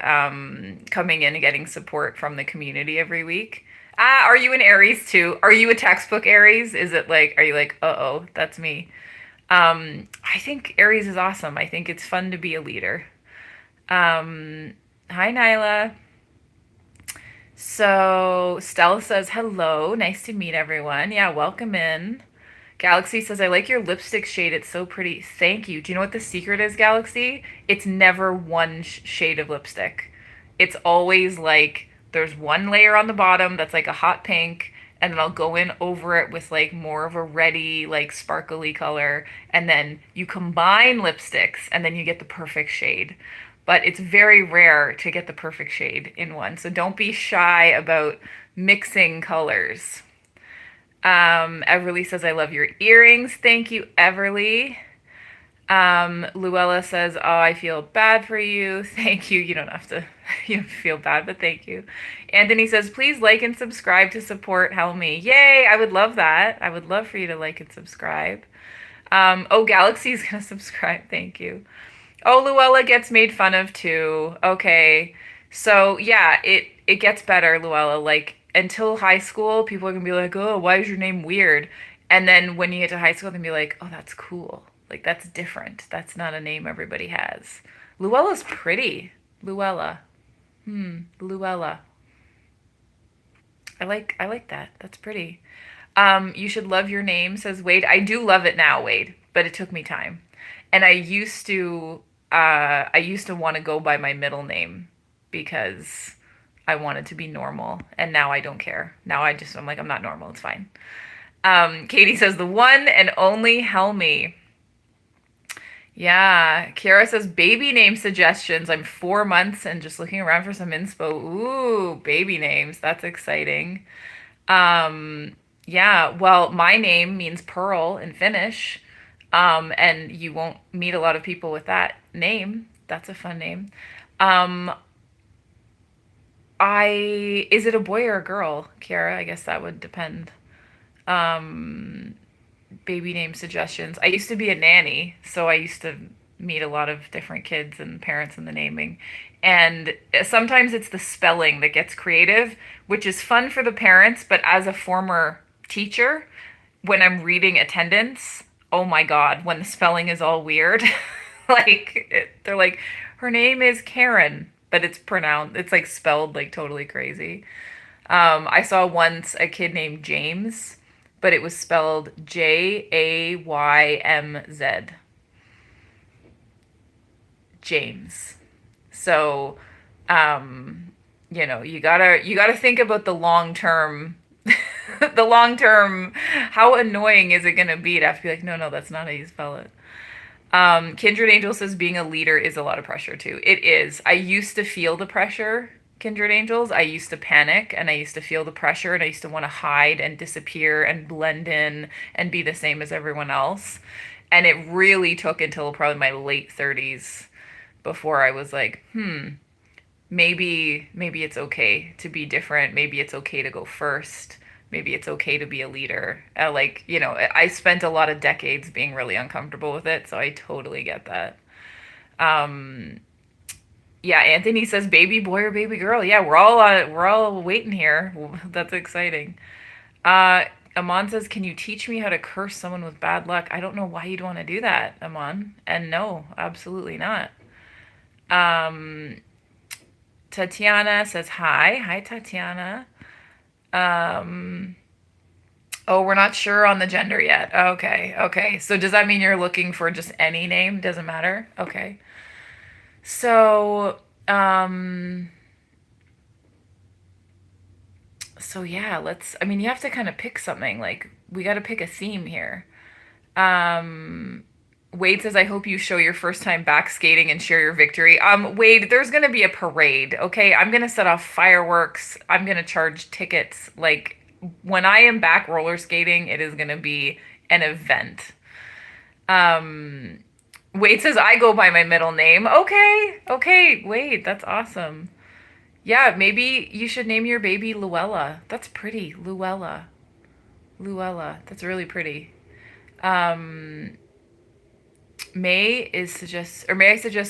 coming in and getting support from the community every week. Ah, are you an Aries too? Are you a textbook Aries? Is it like, are you like, uh-oh, that's me? I think Aries is awesome. I think it's fun to be a leader. Um, Hi, Nyla. So Stella says, hello, nice to meet everyone. Yeah, welcome in. Galaxy says, I like your lipstick shade. It's so pretty. Thank you. Do you know what the secret is, Galaxy? It's never one shade of lipstick. It's always like there's one layer on the bottom that's like a hot pink, and then I'll go in over it with like more of a reddy, like sparkly color, and then you combine lipsticks, and then you get the perfect shade. But it's very rare to get the perfect shade in one. So don't be shy about mixing colors. Everly says, I love your earrings. Thank you, Everly. Luella says, oh, I feel bad for you. Thank you. You don't have to, you don't feel bad, but thank you. Anthony says, please like and subscribe to support Helmy. Yay, I would love that. I would love for you to like and subscribe. Oh, Galaxy's gonna subscribe. Thank you. Oh, Luella gets made fun of too. Okay. So yeah, it gets better, Luella. Like until high school, people are gonna be like, "Oh, why is your name weird?" And then when you get to high school, they'll be like, "Oh, that's cool. Like that's different. That's not a name everybody has." Luella's pretty. Luella. Luella. I like that. That's pretty. You should love your name, says Wade. I do love it now, Wade, but it took me time. And I used to want to go by my middle name because I wanted to be normal. And now I don't care. Now I'm like, I'm not normal. It's fine. Katie says, the one and only Helmy. Yeah. Kiara says, baby name suggestions. I'm 4 months and just looking around for some inspo. Ooh, baby names. That's exciting. Yeah, well, my name means pearl in Finnish. And you won't meet a lot of people with that name. That's a fun name. Um, is it a boy or a girl, Kiara? I guess that would depend. Um, Baby name suggestions. I used to be a nanny, so I used to meet a lot of different kids and parents in the naming. And sometimes it's the spelling that gets creative, which is fun for the parents, but as a former teacher, when I'm reading attendance, oh my God, when the spelling is all weird, they're like, her name is Karen, but it's like spelled like totally crazy. I saw once a kid named James, but it was spelled Jaymz. James. So, um, you gotta think about the long term. The long term, how annoying is it gonna be to have to be like, no, no, that's not how you spell it. Kindred Angel says being a leader is a lot of pressure too. It is. I used to feel the pressure, Kindred Angels. I used to panic and I used to feel the pressure and I used to want to hide and disappear and blend in and be the same as everyone else. And it really took until probably my late 30s before I was like, maybe it's okay to be different. Maybe it's okay to go first. Maybe it's okay to be a leader. I spent a lot of decades being really uncomfortable with it, so I totally get that. Um, yeah, Anthony says baby boy or baby girl. Yeah, we're all waiting here. That's exciting. Uh, Amon says, "Can you teach me how to curse someone with bad luck?" I don't know why you'd want to do that, Amon. And no, absolutely not. Um, Tatiana says hi. Hi, Tatiana. Um, oh, we're not sure on the gender yet. Okay, okay. So does that mean you're looking for just any name? Doesn't matter? Okay. So, um, So yeah, I mean, you have to kind of pick something. Like, we got to pick a theme here. Um, Wade says, I hope you show your first time back skating and share your victory. Wade, there's going to be a parade, okay? I'm going to set off fireworks. I'm going to charge tickets. Like, when I am back roller skating, it is going to be an event. Um, Wade says, I go by my middle name. Okay, okay, Wade, that's awesome. Yeah, maybe you should name your baby Luella. That's pretty. Luella. Luella. That's really pretty. Um, may I suggest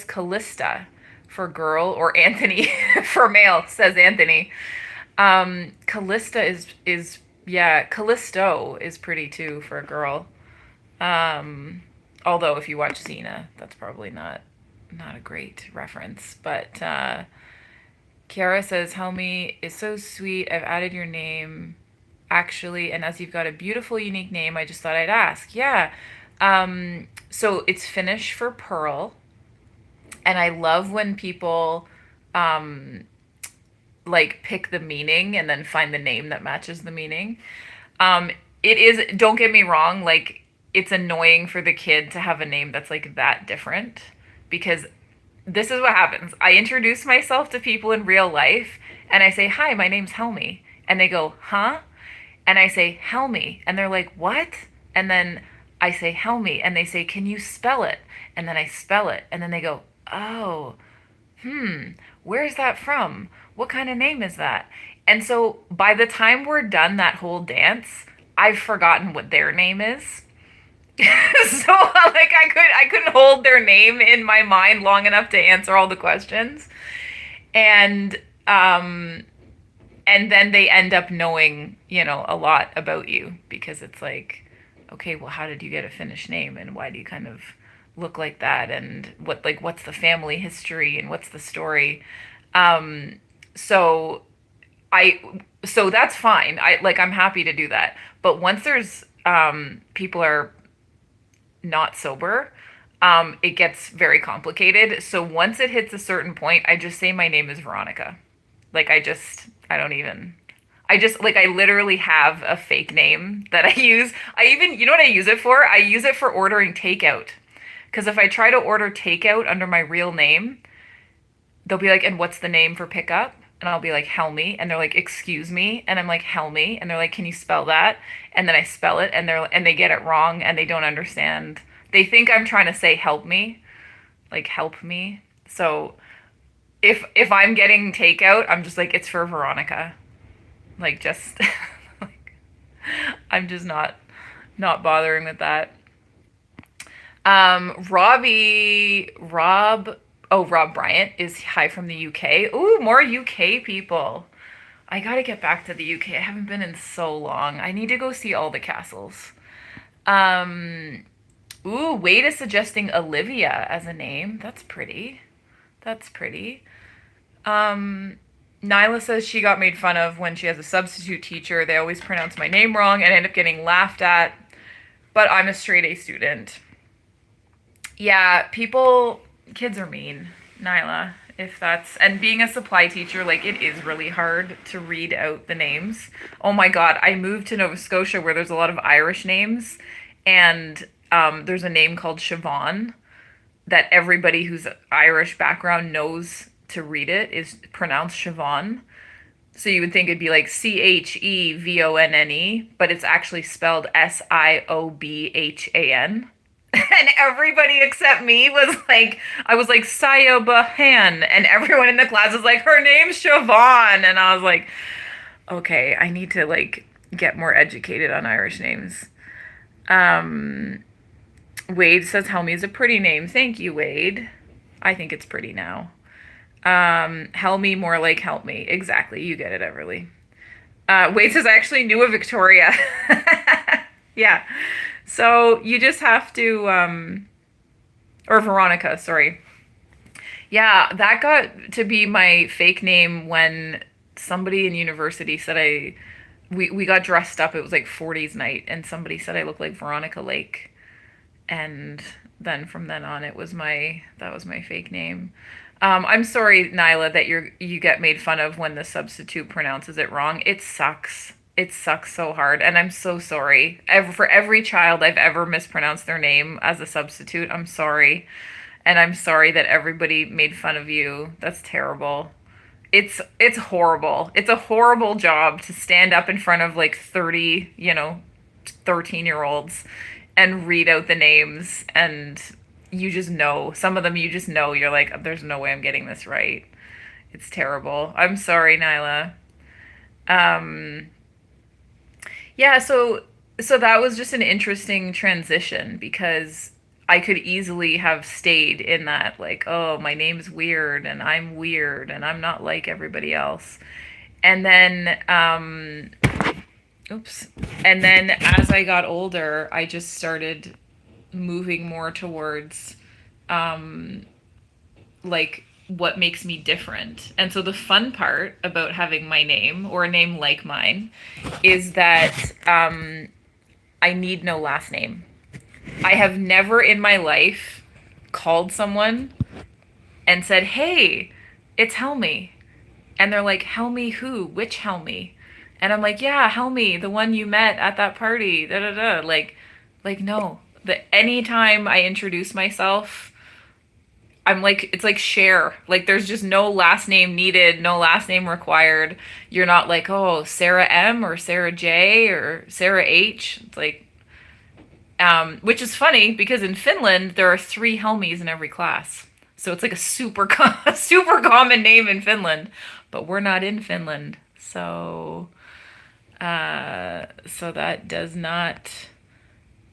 Callista for girl or Anthony for male, says Anthony. Callista is yeah, Callisto is pretty too for a girl. Um, Although if you watch Xena, that's probably not a great reference. But Kiara says Helmi is so sweet. I've added your name actually, and as you've got a beautiful, unique name, I just thought I'd ask. Yeah. So it's Finnish for pearl, and I love when people um, like pick the meaning and then find the name that matches the meaning. Um, it is, don't get me wrong, like it's annoying for the kid to have a name that's like that different because this is what happens. I introduce myself to people in real life and I say, "Hi, my name's Helmi." And they go, "Huh?" And I say, "Helmi." And they're like, "What?" And then I say, "Helmi." And they say, "Can you spell it?" And then I spell it. And then they go, "Oh, where's that from? What kind of name is that?" And so by the time we're done that whole dance, I've forgotten what their name is. So like I couldn't hold their name in my mind long enough to answer all the questions. And um and then they end up knowing, a lot about you because it's like, okay, well, how did you get a Finnish name and why do you kind of look like that and what's the family history and what's the story? Um so I so that's fine. I'm happy to do that. But once there's people are not sober, it gets very complicated. So once it hits a certain point, I just say my name is Veronica. Like I don't even. I literally have a fake name that I use. You know what I use it for? I use it for ordering takeout. Because if I try to order takeout under my real name, they'll be like, "And what's the name for pickup?" And I'll be like, "Helmi." And they're like, "Excuse me." And I'm like, "Helmi." And they're like, "Can you spell that?" And then I spell it and they get it wrong and they don't understand. They think I'm trying to say help me, like help me. So if I'm getting takeout, I'm just like, it's for Veronica. Like just like I'm just not bothering with that. Rob Bryant is hi from the UK. Ooh, more UK people. I gotta get back to the UK. I haven't been in so long. I need to go see all the castles. Um, Wade is suggesting Olivia as a name. That's pretty. That's pretty. Um, Nyla says she got made fun of when she has a substitute teacher. They always pronounce my name wrong and end up getting laughed at. But I'm a straight A student. Yeah, kids are mean, Nyla. If that's, and being a supply teacher, like it is really hard to read out the names. Oh my God, I moved to Nova Scotia where there's a lot of Irish names, and there's a name called Siobhan that everybody who's Irish background knows to read it is pronounced Siobhan. So you would think it'd be like Chevonne, but it's actually spelled Siobhan. And everybody except me was like, I was like, Sayobahan. And everyone in the class was like, her name's Siobhan. And I was like, okay, I need to like get more educated on Irish names. Um, Wade says Helmi is a pretty name. Thank you, Wade. I think it's pretty now. Helmi, more like help me. Exactly. You get it, Everly. Wade says I actually knew a Victoria. Yeah. So you just have to, or Veronica, sorry. Yeah, that got to be my fake name when somebody in university said we got dressed up. It was like 40s night, and somebody said I look like Veronica Lake. And then from then on that was my fake name. I'm sorry, Nyla, that you get made fun of when the substitute pronounces it wrong. It sucks. It sucks so hard, and I'm so sorry. For every child I've ever mispronounced their name as a substitute, I'm sorry. And I'm sorry that everybody made fun of you. That's terrible. It's horrible. It's a horrible job to stand up in front of like 30, 13-year-olds and read out the names, and you just know. Some of them you just know. You're like, there's no way I'm getting this right. It's terrible. I'm sorry, Nyla. Um yeah, so that was just an interesting transition because I could easily have stayed in that, like, oh, my name's weird and I'm not like everybody else. And then oops. And then as I got older, I just started moving more towards um like what makes me different. And so the fun part about having my name or a name like mine is that I need no last name. I have never in my life called someone and said, "Hey, it's Helmy." And they're like, "Helmy who? Which Helmy?" And I'm like, "Yeah, Helmy, the one you met at that party." Da da da. Like no. The anytime I introduce myself, I'm like, it's like share. Like there's just no last name needed, no last name required. You're not like, "Oh, Sarah M or Sarah J or Sarah H." It's like which is funny because in Finland there are three Helmies in every class, so it's like a super common name in Finland, but we're not in Finland, so that does not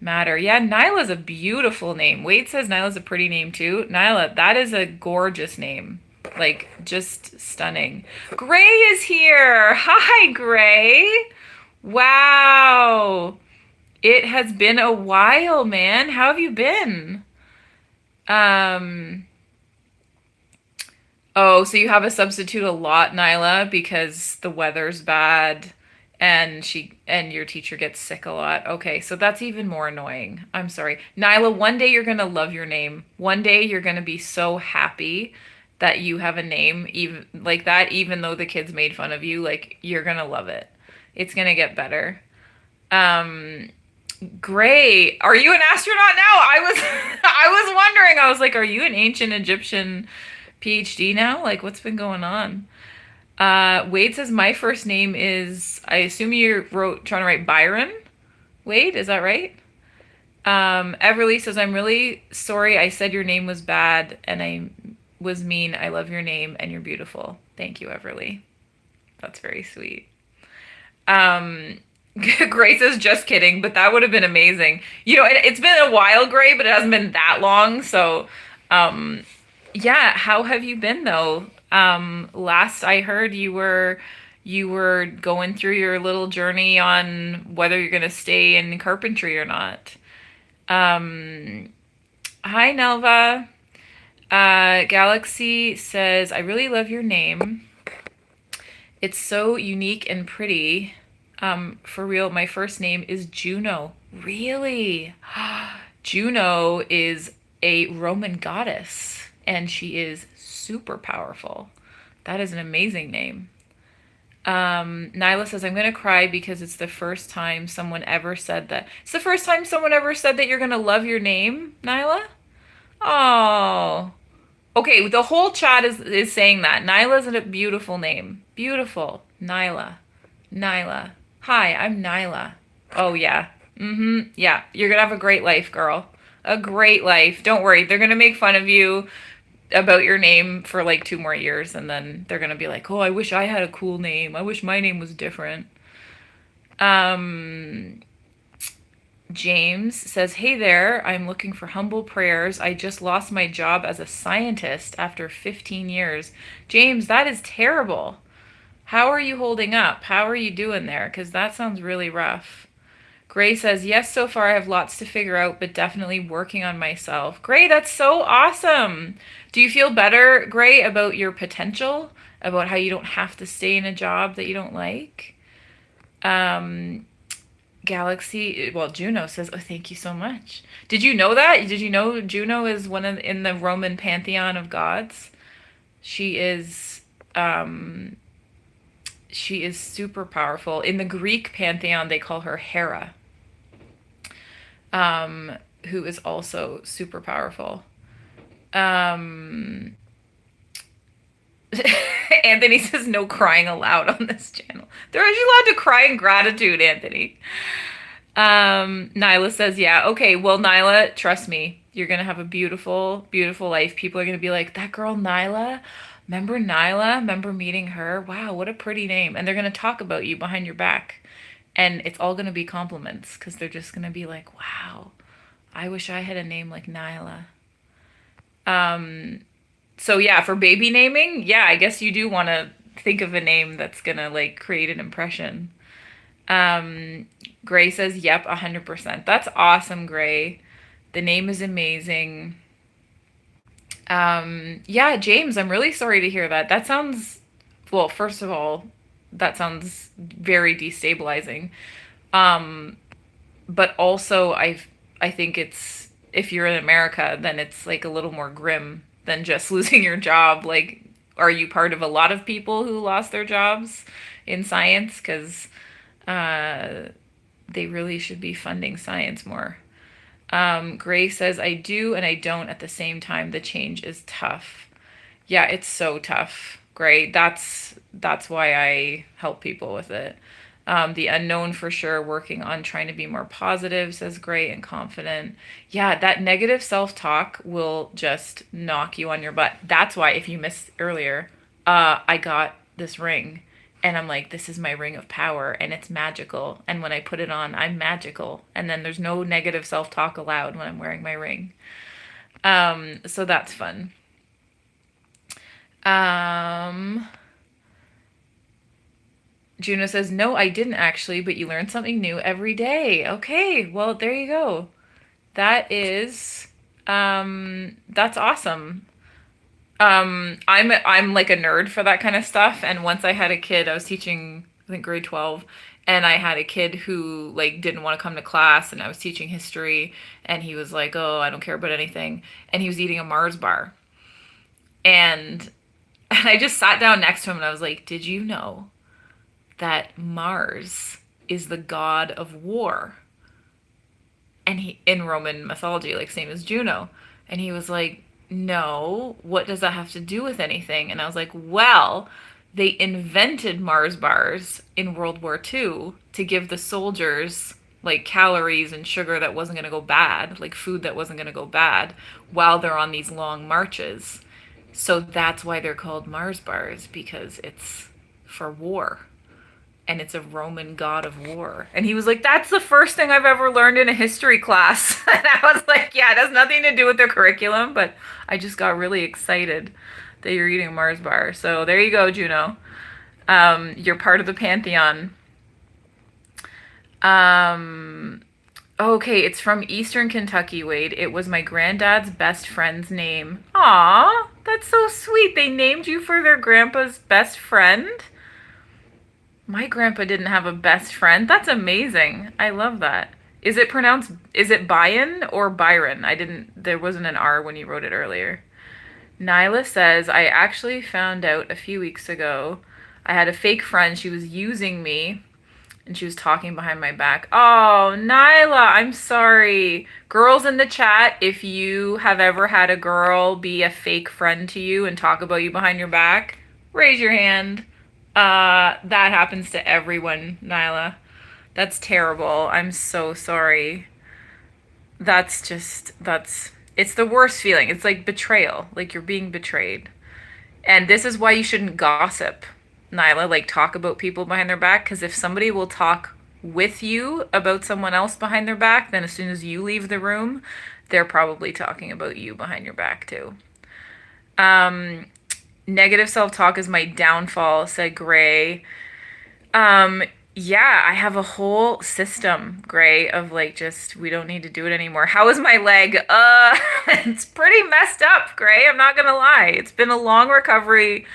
matter. Yeah, Nyla's a beautiful name. Wade says Nyla's a pretty name too. Nyla, that is a gorgeous name. Like just stunning. Gray is here. Hi, Gray. Wow. It has been a while, man. How have you been? Um, oh, so you have a substitute a lot, Nyla, because the weather's bad and your teacher gets sick a lot. Okay, so that's even more annoying. I'm sorry. Nyla, one day you're gonna love your name. One day you're gonna be so happy that you have a name even like that, even though the kids made fun of you, like you're gonna love it. It's gonna get better. Um, Great. Are you an astronaut now? I was wondering. I was like, are you an ancient Egyptian PhD now? Like what's been going on? Wade says my first name is I assume you wrote trying to write Byron. Wade, is that right? Everly says I'm really sorry I said your name was bad and I was mean. I love your name and you're beautiful. Thank you, Everly. That's very sweet. Um Grace is just kidding, but that would have been amazing. It's been a while, Gray, but it hasn't been that long. So, um, yeah, how have you been though? Last I heard you were going through your little journey on whether you're gonna stay in carpentry or not. Um, Hi, Nelva. Galaxy says, I really love your name. It's so unique and pretty. For real, my first name is Juno. Really? Juno is a Roman goddess, and she is super powerful. That is an amazing name. Nyla says, I'm going to cry because it's the first time someone ever said that. It's the first time someone ever said that you're going to love your name, Nyla? Oh. Okay, the whole chat is saying that. Nyla's a beautiful name. Beautiful. Nyla. Nyla. Hi, I'm Nyla. Oh, yeah. Mm-hmm. Yeah, you're gonna have a great life, girl. A great life. Don't worry. They're gonna make fun of you about your name for like 2 more years, and then they're gonna be like, oh, I wish I had a cool name. I wish my name was different. Um, James says, hey there, I'm looking for humble prayers. I just lost my job as a scientist after 15 years. James, that is terrible. How are you holding up? How are you doing there? Because that sounds really rough. Gray says, yes, so far I have lots to figure out, but definitely working on myself. Gray, that's so awesome. Do you feel better, Gray, about your potential? About how you don't have to stay in a job that you don't like? Um, Galaxy, well, Juno says, "Oh, thank you so much." Did you know that? Did you know Juno is one of in the Roman pantheon of gods? She is um she is super powerful. In the Greek pantheon, they call her Hera, um, who is also super powerful. Um, Anthony says no crying allowed on this channel. They're actually allowed to cry in gratitude, Anthony. Nyla says, yeah, okay, well, Nyla, trust me, you're gonna have a beautiful, beautiful life. People are gonna be like, that girl Nyla, remember Nyla? Remember meeting her? Wow, what a pretty name. And they're gonna talk about you behind your back. And it's all gonna be compliments because they're just gonna be like, wow, I wish I had a name like Nyla. So yeah, for baby naming, yeah, I guess you do want to think of a name that's gonna like create an impression. Um, Gray says, yep, 100%. That's awesome, Gray. The name is amazing. Yeah, James, I'm really sorry to hear that. That sounds, well, first of all, that sounds very destabilizing. Um, but also I think it's if you're in America, then it's like a little more grim than just losing your job. Like, are you part of a lot of people who lost their jobs in science? Because uh, they really should be funding science more. Gray says, I do and I don't at the same time. The change is tough. Yeah, it's so tough, Gray. That's why I help people with it. The unknown for sure, working on trying to be more positive, says Gray, and confident. Yeah, that negative self talk will just knock you on your butt. That's why, if you missed earlier, I got this ring. And I'm like, this is my ring of power, and it's magical. And when I put it on, I'm magical. And then there's no negative self talk allowed when I'm wearing my ring. So that's fun. Um, Juno says, no, I didn't actually, but you learn something new every day. Okay, well, there you go. That's awesome. I'm like a nerd for that kind of stuff. And once I had a kid, I was teaching, I think grade 12, and I had a kid who like didn't want to come to class, and I was teaching history, and he was like, "Oh, I don't care about anything," and he was eating a Mars bar, and and I just sat down next to him and I was like, "Did you know that Mars is the god of war?" And he in Roman mythology, like same as Juno. And he was like, "No, what does that have to do with anything?" And I was like, "Well, they invented Mars bars in World War II to give the soldiers like calories and sugar that wasn't going to go bad, like food that wasn't going to go bad while they're on these long marches. So that's why they're called Mars bars because it's for war." And it's a Roman god of war. And he was like, that's the first thing I've ever learned in a history class. And I was like, yeah, it has nothing to do with the curriculum, but I just got really excited that you're eating a Mars bar. So there you go, Juno. You're part of the pantheon. Um, okay, it's from Eastern Kentucky, Wade. It was my granddad's best friend's name. Aw, that's so sweet. They named you for their grandpa's best friend? My grandpa didn't have a best friend. That's amazing. I love that. Is it Byron or Byron? There wasn't an R when you wrote it earlier. Nyla says, I actually found out a few weeks ago I had a fake friend. She was using me and she was talking behind my back. Oh, Nyla, I'm sorry. Girls in the chat, if you have ever had a girl be a fake friend to you and talk about you behind your back, raise your hand. That happens to everyone, Nyla. That's terrible. I'm so sorry. It's the worst feeling. It's like betrayal. Like you're being betrayed. And this is why you shouldn't gossip, Nyla. Like talk about people behind their back. Because if somebody will talk with you about someone else behind their back, then as soon as you leave the room, they're probably talking about you behind your back too. Negative self-talk is my downfall, said Gray. Yeah, I have a whole system, Gray, of like just we don't need to do it anymore. How is my leg? It's pretty messed up, Gray. I'm not gonna lie. It's been a long recovery.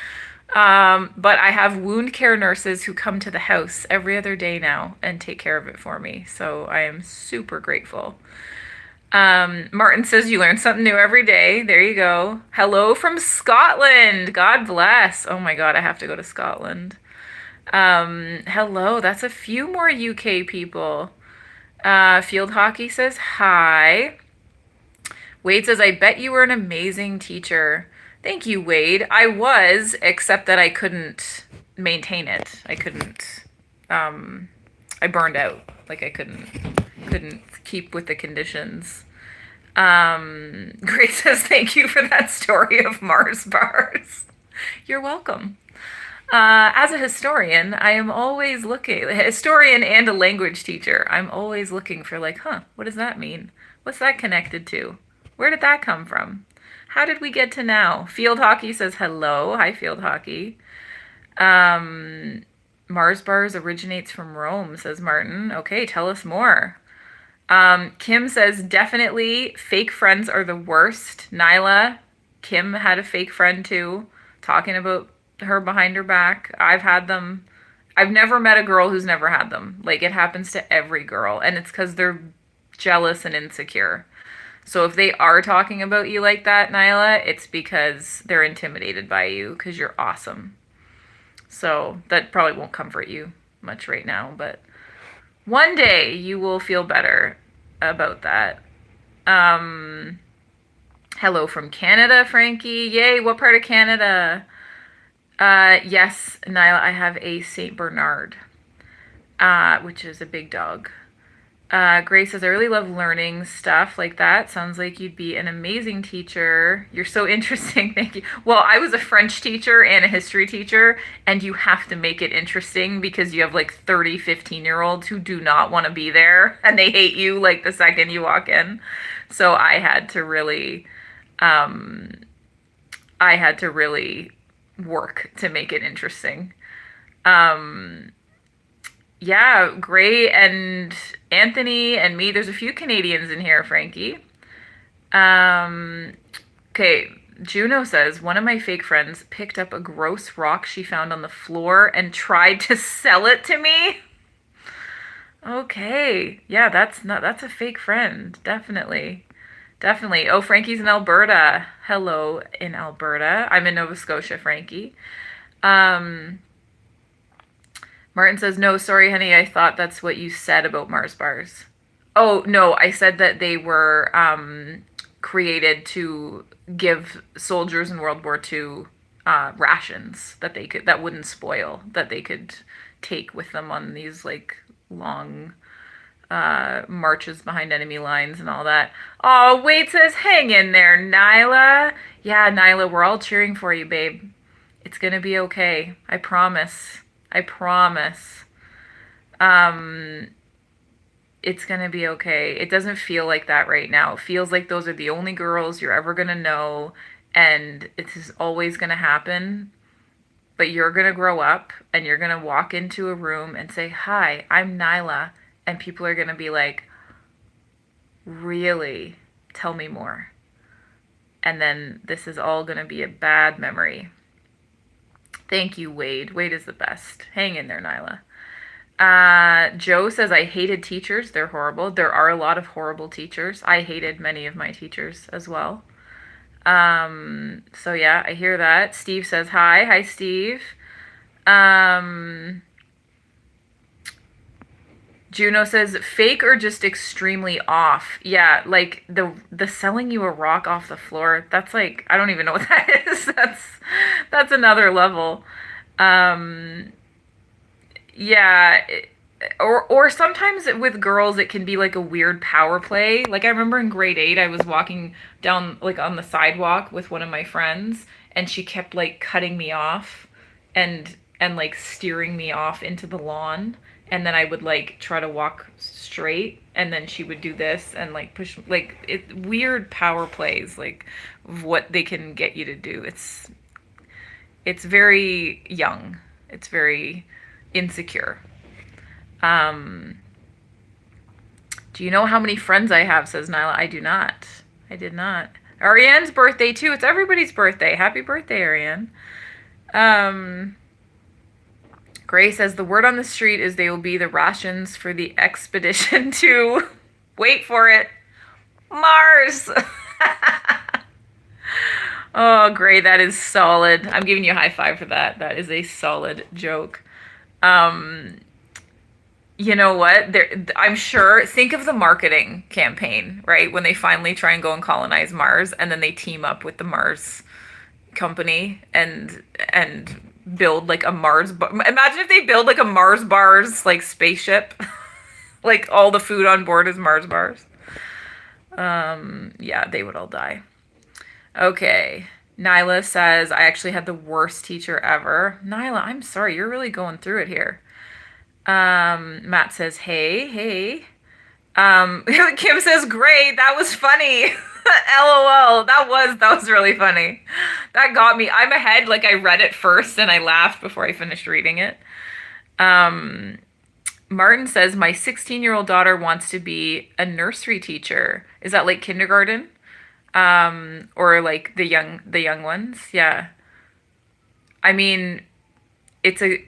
But I have wound care nurses who come to the house every other day now and take care of it for me. So I am super grateful. Martin says you learn something new every day. There you go. Hello from Scotland. God bless. Oh my God, I have to go to Scotland. Hello. That's a few more UK people. Field Hockey says hi. Wade says, I bet you were an amazing teacher. Thank you, Wade. I was, except that I couldn't maintain it. I burned out. Like I couldn't keep with the conditions. Grace says, thank you for that story of Mars bars. You're welcome. As a historian, I am always looking, a historian and a language teacher, I'm always looking for like, what does that mean? What's that connected to? Where did that come from? How did we get to now? Field Hockey says hello. Hi, Field Hockey. Mars bars originates from Rome, says Martin. Okay, tell us more. Kim says definitely fake friends are the worst. Nyla, Kim had a fake friend too, talking about her behind her back. I've had them. I've never met a girl who's never had them. Like it happens to every girl, and it's because they're jealous and insecure. So if they are talking about you like that, Nyla, it's because they're intimidated by you because you're awesome. So that probably won't comfort you much right now, but one day you will feel better about that. Hello from Canada, Frankie. Yay, what part of Canada? Yes, Nyla, I have a Saint Bernard, which is a big dog. Grace says, I really love learning stuff like that. Sounds like you'd be an amazing teacher. You're so interesting. Thank you. Well, I was a French teacher and a history teacher, and you have to make it interesting because you have like 30, 15-year-olds who do not want to be there and they hate you like the second you walk in. So I had to really work to make it interesting. Yeah, Gray and Anthony and me. There's a few Canadians in here, Frankie. Okay, Juno says one of my fake friends picked up a gross rock she found on the floor and tried to sell it to me. Okay, yeah, that's a fake friend, definitely. Definitely. Oh, Frankie's in Alberta. Hello in Alberta. I'm in Nova Scotia, Frankie. Um, Martin says, no, sorry, honey. I thought that's what you said about Mars bars. Oh, no, I said that they were created to give soldiers in World War II rations that wouldn't spoil, that they could take with them on these like long marches behind enemy lines and all that. Oh, Wade says, hang in there, Nyla. Yeah, Nyla, we're all cheering for you, babe. It's gonna be okay. I promise. I promise. Um, it's gonna be okay. It doesn't feel like that right now. It feels like those are the only girls you're ever gonna know, and it's always gonna happen. But you're gonna grow up and you're gonna walk into a room and say, hi, I'm Nyla. And people are gonna be like, really? Tell me more. And then this is all gonna be a bad memory. Thank you, Wade. Wade is the best. Hang in there, Nyla. Joe says, I hated teachers. They're horrible. There are a lot of horrible teachers. I hated many of my teachers as well. So yeah, I hear that. Steve says, hi. Hi, Steve. Juno says, fake or just extremely off. Yeah, like the selling you a rock off the floor, that's like, I don't even know what that is. That's another level. Um, yeah, or sometimes with girls it can be like a weird power play. Like I remember in grade 8 I was walking down like on the sidewalk with one of my friends and she kept like cutting me off and like steering me off into the lawn, and then I would like try to walk straight and then she would do this and like push like it weird power plays like of what they can get you to do. It's very young. It's very insecure. Um, do you know how many friends I have, says Nyla. I do not. I did not. Ariane's birthday too. It's everybody's birthday. Happy birthday, Ariane. Um, Gray says the word on the street is they will be the rations for the expedition to, wait for it, Mars. Oh, Gray, that is solid. I'm giving you a high five for that. That is a solid joke. Um, you know what? I'm sure. Think of the marketing campaign, right? When they finally try and go and colonize Mars, and then they team up with the Mars company and build like a Mars bar. Imagine if they build like a Mars bars like spaceship. Like all the food on board is Mars bars. Yeah, they would all die. Okay. Nyla says, I actually had the worst teacher ever. Nyla, I'm sorry, you're really going through it here. Matt says, hey, hey. Kim says, great, that was funny. LOL. That was really funny. That got me. I'm ahead. Like I read it first and I laughed before I finished reading it. Martin says my 16-year-old daughter wants to be a nursery teacher. Is that like kindergarten? Or like the young ones? Yeah. I mean, it's a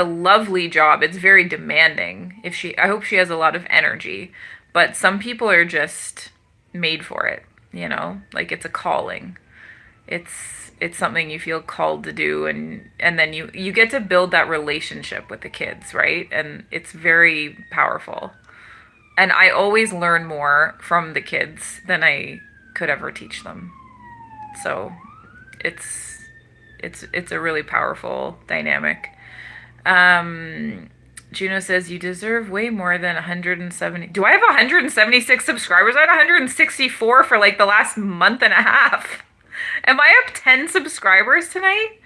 lovely job. It's very demanding. I hope she has a lot of energy, but some people are just made for it, Like it's a calling. It's something you feel called to do, and then you get to build that relationship with the kids, right? And it's very powerful. And I always learn more from the kids than I could ever teach them. So it's it's a really powerful dynamic. Um, Juno says you deserve way more than 170. Do I have 176 subscribers? I had 164 for like the last month and a half. Am I up 10 subscribers tonight?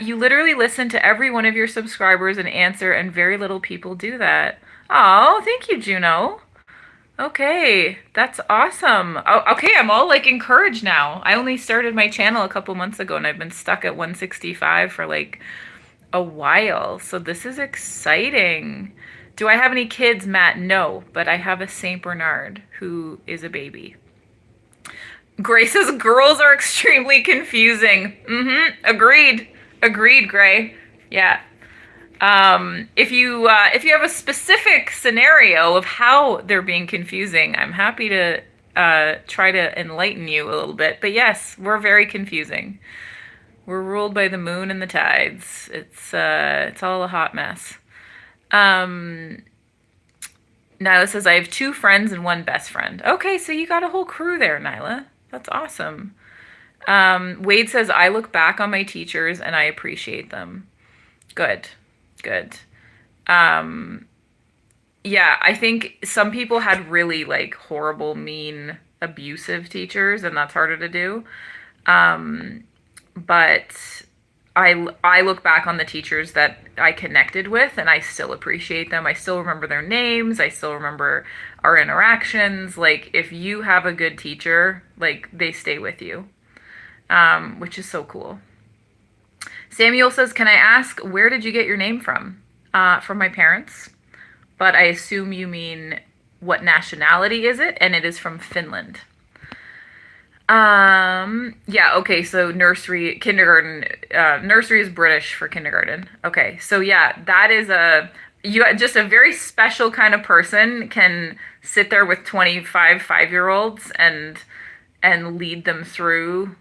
You literally listen to every one of your subscribers and answer, and very little people do that. Oh, thank you, Juno. Okay, that's awesome. Oh, okay, I'm all like encouraged now. I only started my channel a couple months ago and I've been stuck at 165 for like a while. So this is exciting. Do I have any kids, Matt? No, but I have a Saint Bernard who is a baby. Grace's girls are extremely confusing. Agreed. Agreed, Gray. Yeah. If you have a specific scenario of how they're being confusing, I'm happy to try to enlighten you a little bit. But yes, we're very confusing. We're ruled by the moon and the tides. It's all a hot mess. Um, Nyla says I have two friends and one best friend. Okay, so you got a whole crew there, Nyla. That's awesome. Wade says I look back on my teachers and I appreciate them. Good. Good. Um, yeah, I think some people had really like horrible, mean, abusive teachers, and that's harder to do. Um, but I look back on the teachers that I connected with, and I still appreciate them. I still remember their names. I still remember our interactions. Like if you have a good teacher, like they stay with you, which is so cool. Samuel says, can I ask, where did you get your name from? From my parents, but I assume you mean what nationality is it? And it is from Finland. Yeah, okay, so kindergarten, nursery is British for kindergarten. Okay, so yeah, that is just a very special kind of person can sit there with 25 5-year-olds and lead them through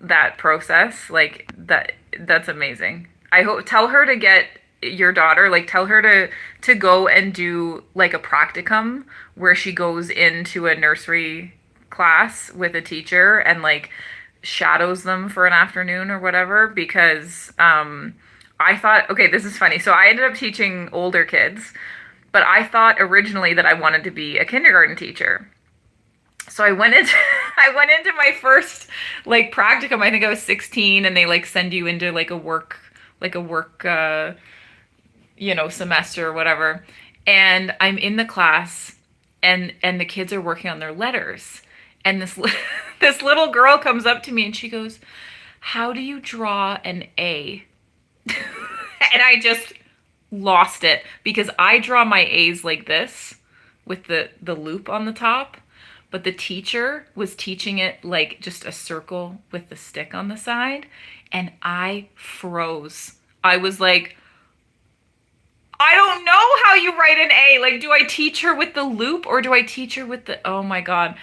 that process. Like that's amazing. I hope tell her to get your daughter, like tell her to go and do like a practicum where she goes into a nursery class with a teacher and like shadows them for an afternoon or whatever, because I thought, okay, this is funny. So I ended up teaching older kids, but I thought originally that I wanted to be a kindergarten teacher. So I went into I went into my first like practicum. I think I was 16, and they like send you into like a work semester or whatever. And I'm in the class, and the kids are working on their letters. And this little girl comes up to me and she goes, "How do you draw an A?" And I just lost it because I draw my A's like this with the loop on the top. but the teacher was teaching it like just a circle with the stick on the side, and I froze. I was like, I don't know how you write an A. Like, do I teach her with the loop or do I teach her with the, oh my God.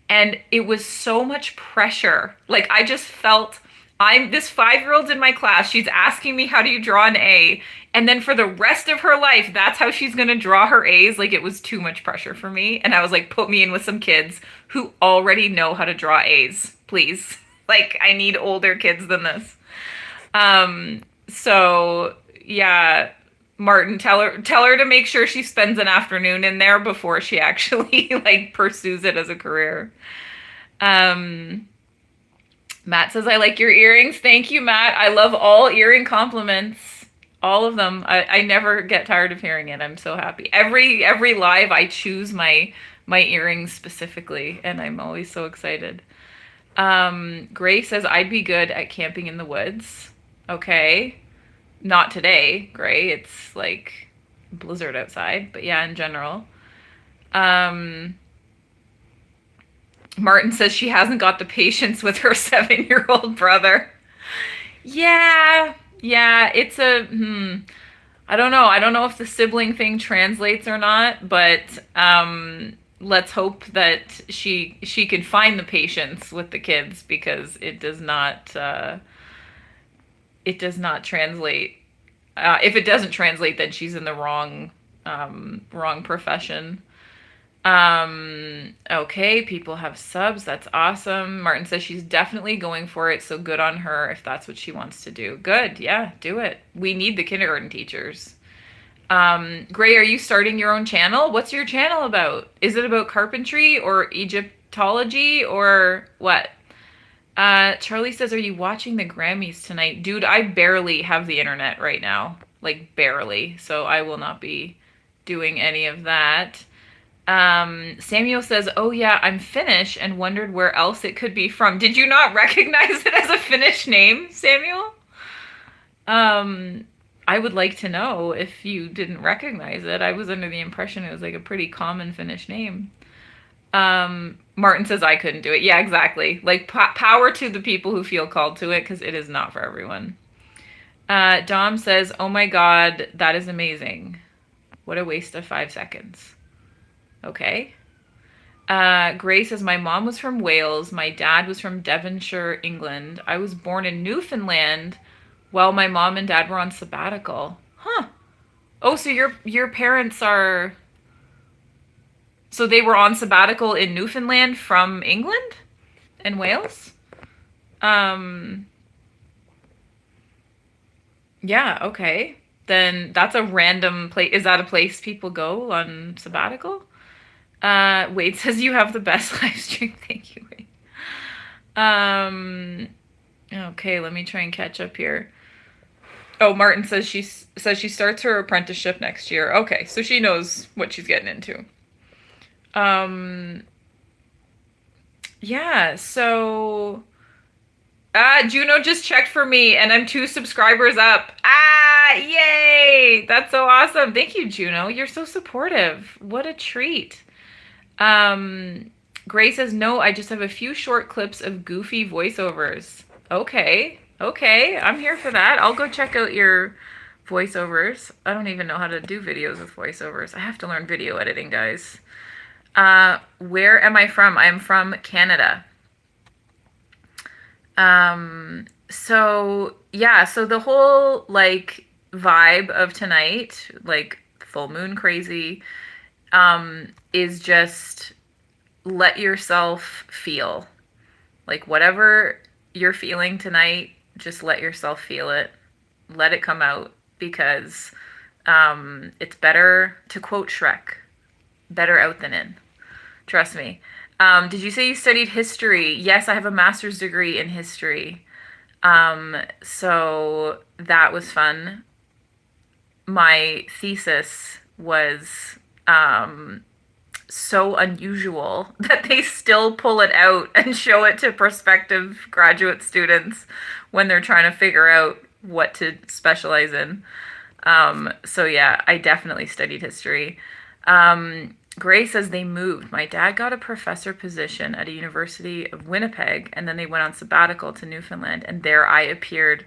And it was so much pressure. Like, I just felt, I'm this 5-year-old's in my class. She's asking me, how do you draw an A? And then for the rest of her life, that's how she's going to draw her A's. Like, it was too much pressure for me. And I was like, put me in with some kids who already know how to draw A's, please. Like, I need older kids than this. So yeah, Martin, tell her to make sure she spends an afternoon in there before she actually like pursues it as a career. Um, Matt says, I like your earrings. Thank you, Matt. I love all earring compliments. All of them. I never get tired of hearing it. I'm so happy. Every live I choose my earrings specifically, and I'm always so excited. Gray says, I'd be good at camping in the woods. Okay. Not today, Gray. It's like blizzard outside, but yeah, in general. Um, Martin says she hasn't got the patience with her 7-year-old brother. Yeah, yeah, it's a I don't know. I don't know if the sibling thing translates or not, but let's hope that she can find the patience with the kids because it does not translate. If it doesn't translate, then she's in the wrong profession. Okay, people have subs. That's awesome. Martin says she's definitely going for it, so good on her if that's what she wants to do. Good, yeah, do it. We need the kindergarten teachers. Gray, are you starting your own channel? What's your channel about? Is it about carpentry or Egyptology or what? Charlie says, are you watching the Grammys tonight? Dude, I barely have the internet right now. Like, barely. So I will not be doing any of that. Samuel says, oh yeah, I'm Finnish and wondered where else it could be from. Did you not recognize it as a Finnish name, Samuel? I would like to know if you didn't recognize it. I was under the impression it was like a pretty common Finnish name. Martin says I couldn't do it. Yeah, exactly. Like power to the people who feel called to it because it is not for everyone. Dom says, oh my God, that is amazing. What a waste of 5 seconds. Okay. Gray says, my mom was from Wales. My dad was from Devonshire, England. I was born in Newfoundland while my mom and dad were on sabbatical. Huh. Oh, so your parents are... So they were on sabbatical in Newfoundland from England and Wales? Yeah, okay. Then that's a random place. Is that a place people go on sabbatical? Wade says you have the best live stream. Thank you, Wade. Okay, let me try and catch up here. Oh, Martin says she starts her apprenticeship next year. Okay, so she knows what she's getting into. Yeah, so Juno just checked for me and I'm 2 subscribers up. Yay! That's so awesome. Thank you, Juno. You're so supportive. What a treat. Gray says, no, I just have a few short clips of goofy voiceovers. Okay. Okay. I'm here for that. I'll go check out your voiceovers. I don't even know how to do videos with voiceovers. I have to learn video editing, guys. Where am I from? I'm from Canada. So yeah, so the whole like vibe of tonight, like full moon crazy, is just let yourself feel. Like whatever you're feeling tonight, just let yourself feel it. Let it come out because it's better, to quote Shrek, better out than in. Trust me. Did you say you studied history? Yes, I have a master's degree in history. So that was fun. My thesis was so unusual that they still pull it out and show it to prospective graduate students when they're trying to figure out what to specialize in. So yeah, I definitely studied history. Gray says they moved. My dad got a professor position at a University of Winnipeg, and then they went on sabbatical to Newfoundland, and there I appeared.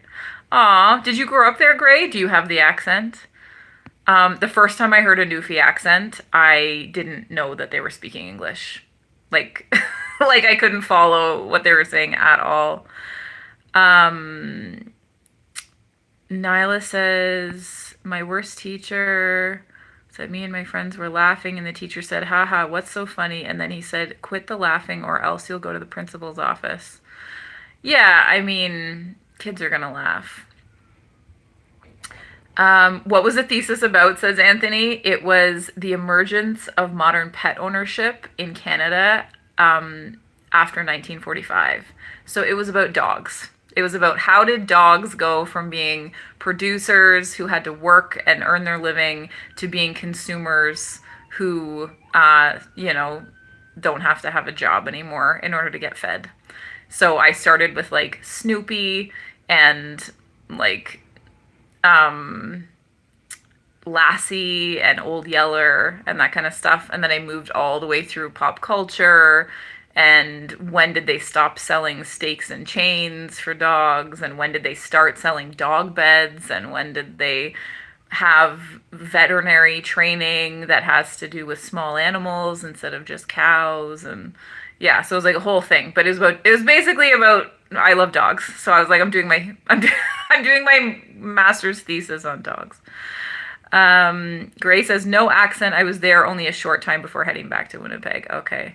Aw, did you grow up there, Gray? Do you have the accent? The first time I heard a Newfie accent, I didn't know that they were speaking English. Like, like I couldn't follow what they were saying at all. Um, Nyla says, my worst teacher said me and my friends were laughing, and the teacher said, haha, what's so funny? And then he said, quit the laughing or else you'll go to the principal's office. Yeah, I mean, kids are gonna laugh. What was the thesis about, says Anthony? It was the emergence of modern pet ownership in Canada after 1945. So it was about dogs. It was about how did dogs go from being producers who had to work and earn their living to being consumers who, don't have to have a job anymore in order to get fed. So I started with like Snoopy and like um, Lassie and Old Yeller and that kind of stuff. And then I moved all the way through pop culture and when did they stop selling steaks and chains for dogs and when did they start selling dog beds and when did they have veterinary training that has to do with small animals instead of just cows and yeah, so it was like a whole thing, but it was basically about I love dogs. So I was like I'm doing my master's thesis on dogs. Gray says no accent. I was there only a short time before heading back to Winnipeg. Okay.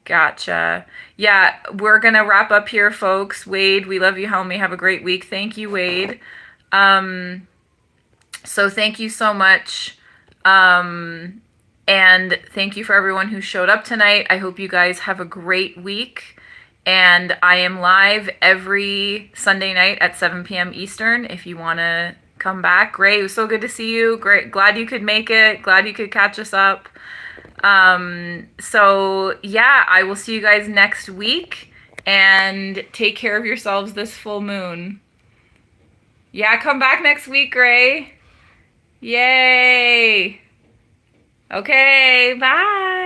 Gotcha. Yeah, we're gonna wrap up here, folks. Wade, we love you, homie. Have a great week. Thank you, Wade. So thank you so much. And thank you for everyone who showed up tonight. I hope you guys have a great week. And I am live every Sunday night at 7 p.m. Eastern if you want to come back. Great. It was so good to see you. Great. Glad you could make it. Glad you could catch us up. So yeah, I will see you guys next week and take care of yourselves this full moon. Yeah, come back next week, Gray. Yay. Okay, bye.